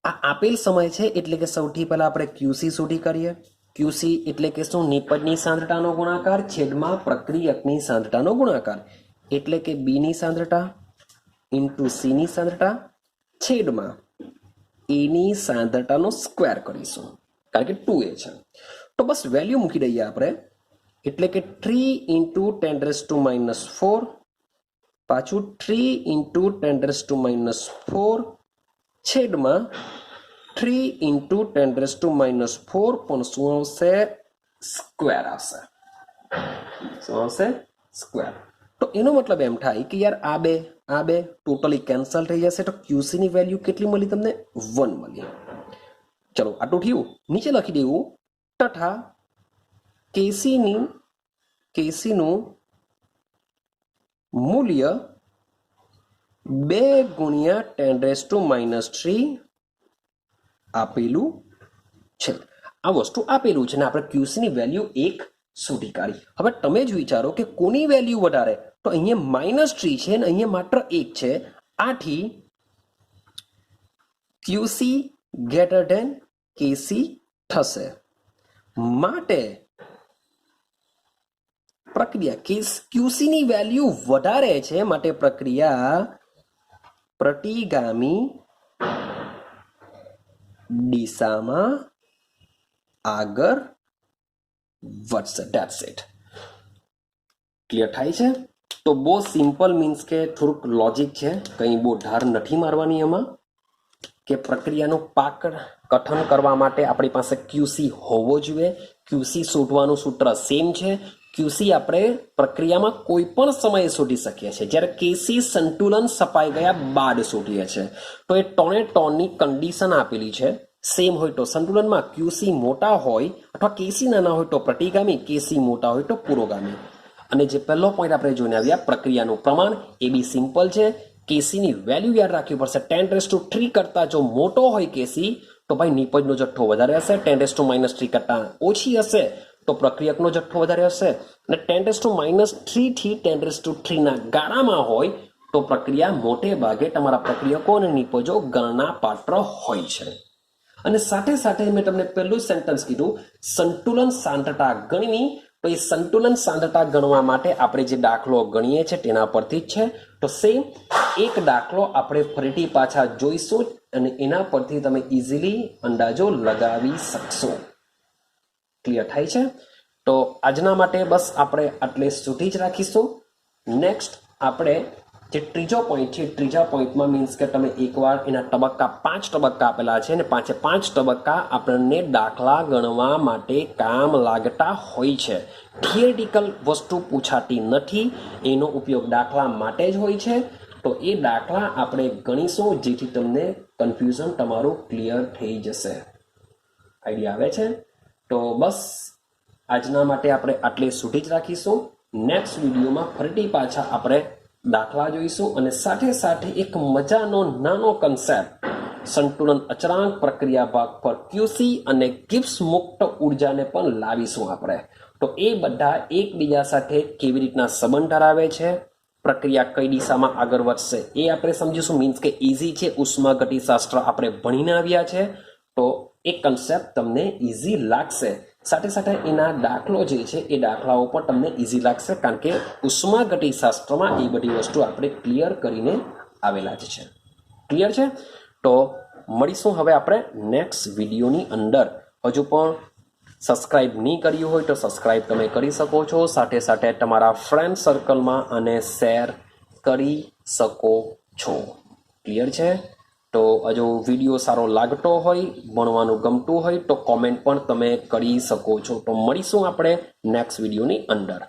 આ આપેલ સમય છે એટલે કે સૌથી પહેલા આપણે ક્યુસી શોધી કરીએ. ક્યુસી એટલે કે શું? નિપજની સાંદ્રતાનો ગુણાકાર છેદમાં પ્રક્રિયકની સાંદ્રતાનો ગુણાકાર, એટલે કે B ની સાંદ્રતા ઇન્ટુ સીની સાંદ્રતા છેદમાં એની સાંદ્રતાનો સ્ક્વેર કરીશું, કારણ કે 2a છે. તો બસ વેલ્યુ મૂકી દઈએ આપણે, એટલે કે 3 ઇન્ટુ 10⁻⁴, પાછું 3 ઇન્ટુ 10⁻⁴ છેદમાં 3 ઇન્ટુ 10⁻⁴, પણ શું આવશે? સ્ક્વેર આવશે. શું આવશે? સ્ક્વેર. તો એનો મતલબ એમ થાય કે યાર આ બે ટોટલી કેન્સલ થઈ જશે, તો ક્યુસી ની વેલ્યુ કેટલી મળી તમને? 1 મળી. ચલો આટલું થયું. નીચે લખી દેવું તથા કેસીનું મૂલ્ય 2 ગુણ્યા 10⁻³ આપેલું છે. આ વસ્તુ આપેલું છે ને આપણે ક્યુસી ની વેલ્યુ 1 શોધી કાઢી. હવે તમે જ વિચારો કે કોની વેલ્યુ વધારે? તો અહીંયા -3 છે ને અહીંયા માત્ર 1 છે. આથી ક્યુસી ગ્રેટર ધેન કેસી થશે. માટે પ્રક્રિયા ક્યુસી ની વેલ્યુ વધારે છે, માટે પ્રક્રિયા પ્રતિગામી દિશામાં આગળ વધશે. That's it. ક્લિયર થાય છે? તો બહુ સિમ્પલ, મીન્સ કે થોડુંક લોજિક છે, કંઈ બહુ ધાર નથી મારવાની એમાં, કે પ્રક્રિયાનું પાક કથન કરવા માટે આપણી પાસે ક્યુસી હોવો જોઈએ. ક્યુસી શોધવાનું સૂત્ર સેમ છે. ક્યુસી આપણે પ્રક્રિયામાં કોઈ પણ સમયે શોધી શકીએ છીએ, જ્યારે કેસી સંતુલન સપાઈ ગયા બાદ શોધીએ છીએ. તો એ ટોની કન્ડિશન આપેલી છે. સેમ હોય તો સંતુલનમાં ક્યુસી મોટા હોય અથવા કેસી નાના હોય તો પ્રતિગામી, કેસી મોટા હોય તો પુરોગામી. અને જે પહેલો પોઈન્ટ આપણે જોઈને આવ્યા પ્રક્રિયાનું પ્રમાણ, એ બી સિમ્પલ છે. કેસીની વેલ્યુ યાદ રાખવી પડશે. 10⁻³ કરતાં જો મોટો હોય કેસી તો ભાઈ નિપજનો જથ્થો વધારે હશે. 10⁻³ કરતાં ઓછી હશે તો પ્રક્રિયકનો જથ્થો વધારે હશે. અને 10⁻³ થી 10⁻³ ના ગાળામાં હોય તો પ્રક્રિયા મોટે ભાગે તમારા પ્રક્રિયકો અને નિપજો ગણના પાત્ર હોય છે. અને સાથે સાથે મેં તમને પહેલું સેન્ટેન્સ કીધું સંતુલન સાંદ્રતા ગણવી. તો એ સંતુલન સાંદ્રતા ગણવા માટે આપણે જે દાખલો ગણીએ છીએ તેના પરથી જ છે. તો સેમ એક દાખલો આપણે ફરીથી પાછા જોઈશું અને એના પરથી તમે ઇઝીલી અંદાજો લગાવી શકશો. ક્લિયર થાય છે? તો આજના માટે બસ આપણે આટલે સુધી જ રાખીશું. નેક્સ્ટ આપણે જે ત્રીજો પોઈન્ટ છે, ત્રીજા પોઈન્ટમાં મીન્સ કે તમે એકવાર એના તબક્કા 5 તબક્કા આપેલા છે અને 5 તબક્કા આપણને દાખલા ગણવા માટે કામ લાગતા હોય છે. થિયરિટિકલ વસ્તુ પૂછાતી નથી, એનો ઉપયોગ દાખલા માટે જ હોય છે. તો એ દાખલા આપણે ગણીશું જેથી તમને કન્ફ્યુઝન તમારું ક્લિયર થઈ જશે. આઈડિયા આવે છે? તો બસ આજના માટે આપણે આટલે સુધી જ રાખીશું. નેક્સ્ટ વિડીયોમાં ફરીથી પાછા આપણે દાખલા જોઈશું અને સાથે સાથે એક મજાનો નાનો કન્સેપ્ટ સંતુલન અચળાંક પ્રક્રિયા ભાગ પર ક્યુસી અને ગિબ્સ મુક્ત ઉર્જાને પણ લાવીશું આપણે. તો એ બધા એકબીજા સાથે કેવી રીતના સંબંધ ધરાવે છે, પ્રક્રિયા કઈ દિશામાં આગળ વધશે એ આપણે સમજીશું. મીન્સ કે ઇઝી છે, ઉષ્માગતિશાસ્ત્ર આપણે ભણીને આવ્યા છે તો એ કન્સેપ્ટ તમને ઇઝી લાગશે. સાથે સાથે એના દાખલો જે છે એ દાખલાઓ પણ તમને ઇઝી લાગશે, કારણ કે ઉષ્માગતિશાસ્ત્રમાં એ બધી વસ્તુ આપણે ક્લિયર કરીને આવેલા જ છે. ક્લિયર છે? તો મળીશું હવે આપણે નેક્સ્ટ વિડીયોની અંદર. હજુ પણ સબસ્ક્રાઇબ નહીં કર્યું હોય તો સબસ્ક્રાઇબ તમે કરી શકો છો. સાથે સાથે તમારા ફ્રેન્ડ સર્કલમાં અને શેર કરી શકો છો. ક્લિયર છે? તો હજુ વિડીયો સારો લાગતો હોય, ભણવાનું ગમતું હોય તો કોમેન્ટ પણ તમે કરી શકો છો. તો મળીશું આપણે નેક્સ્ટ વિડીયોની અંદર.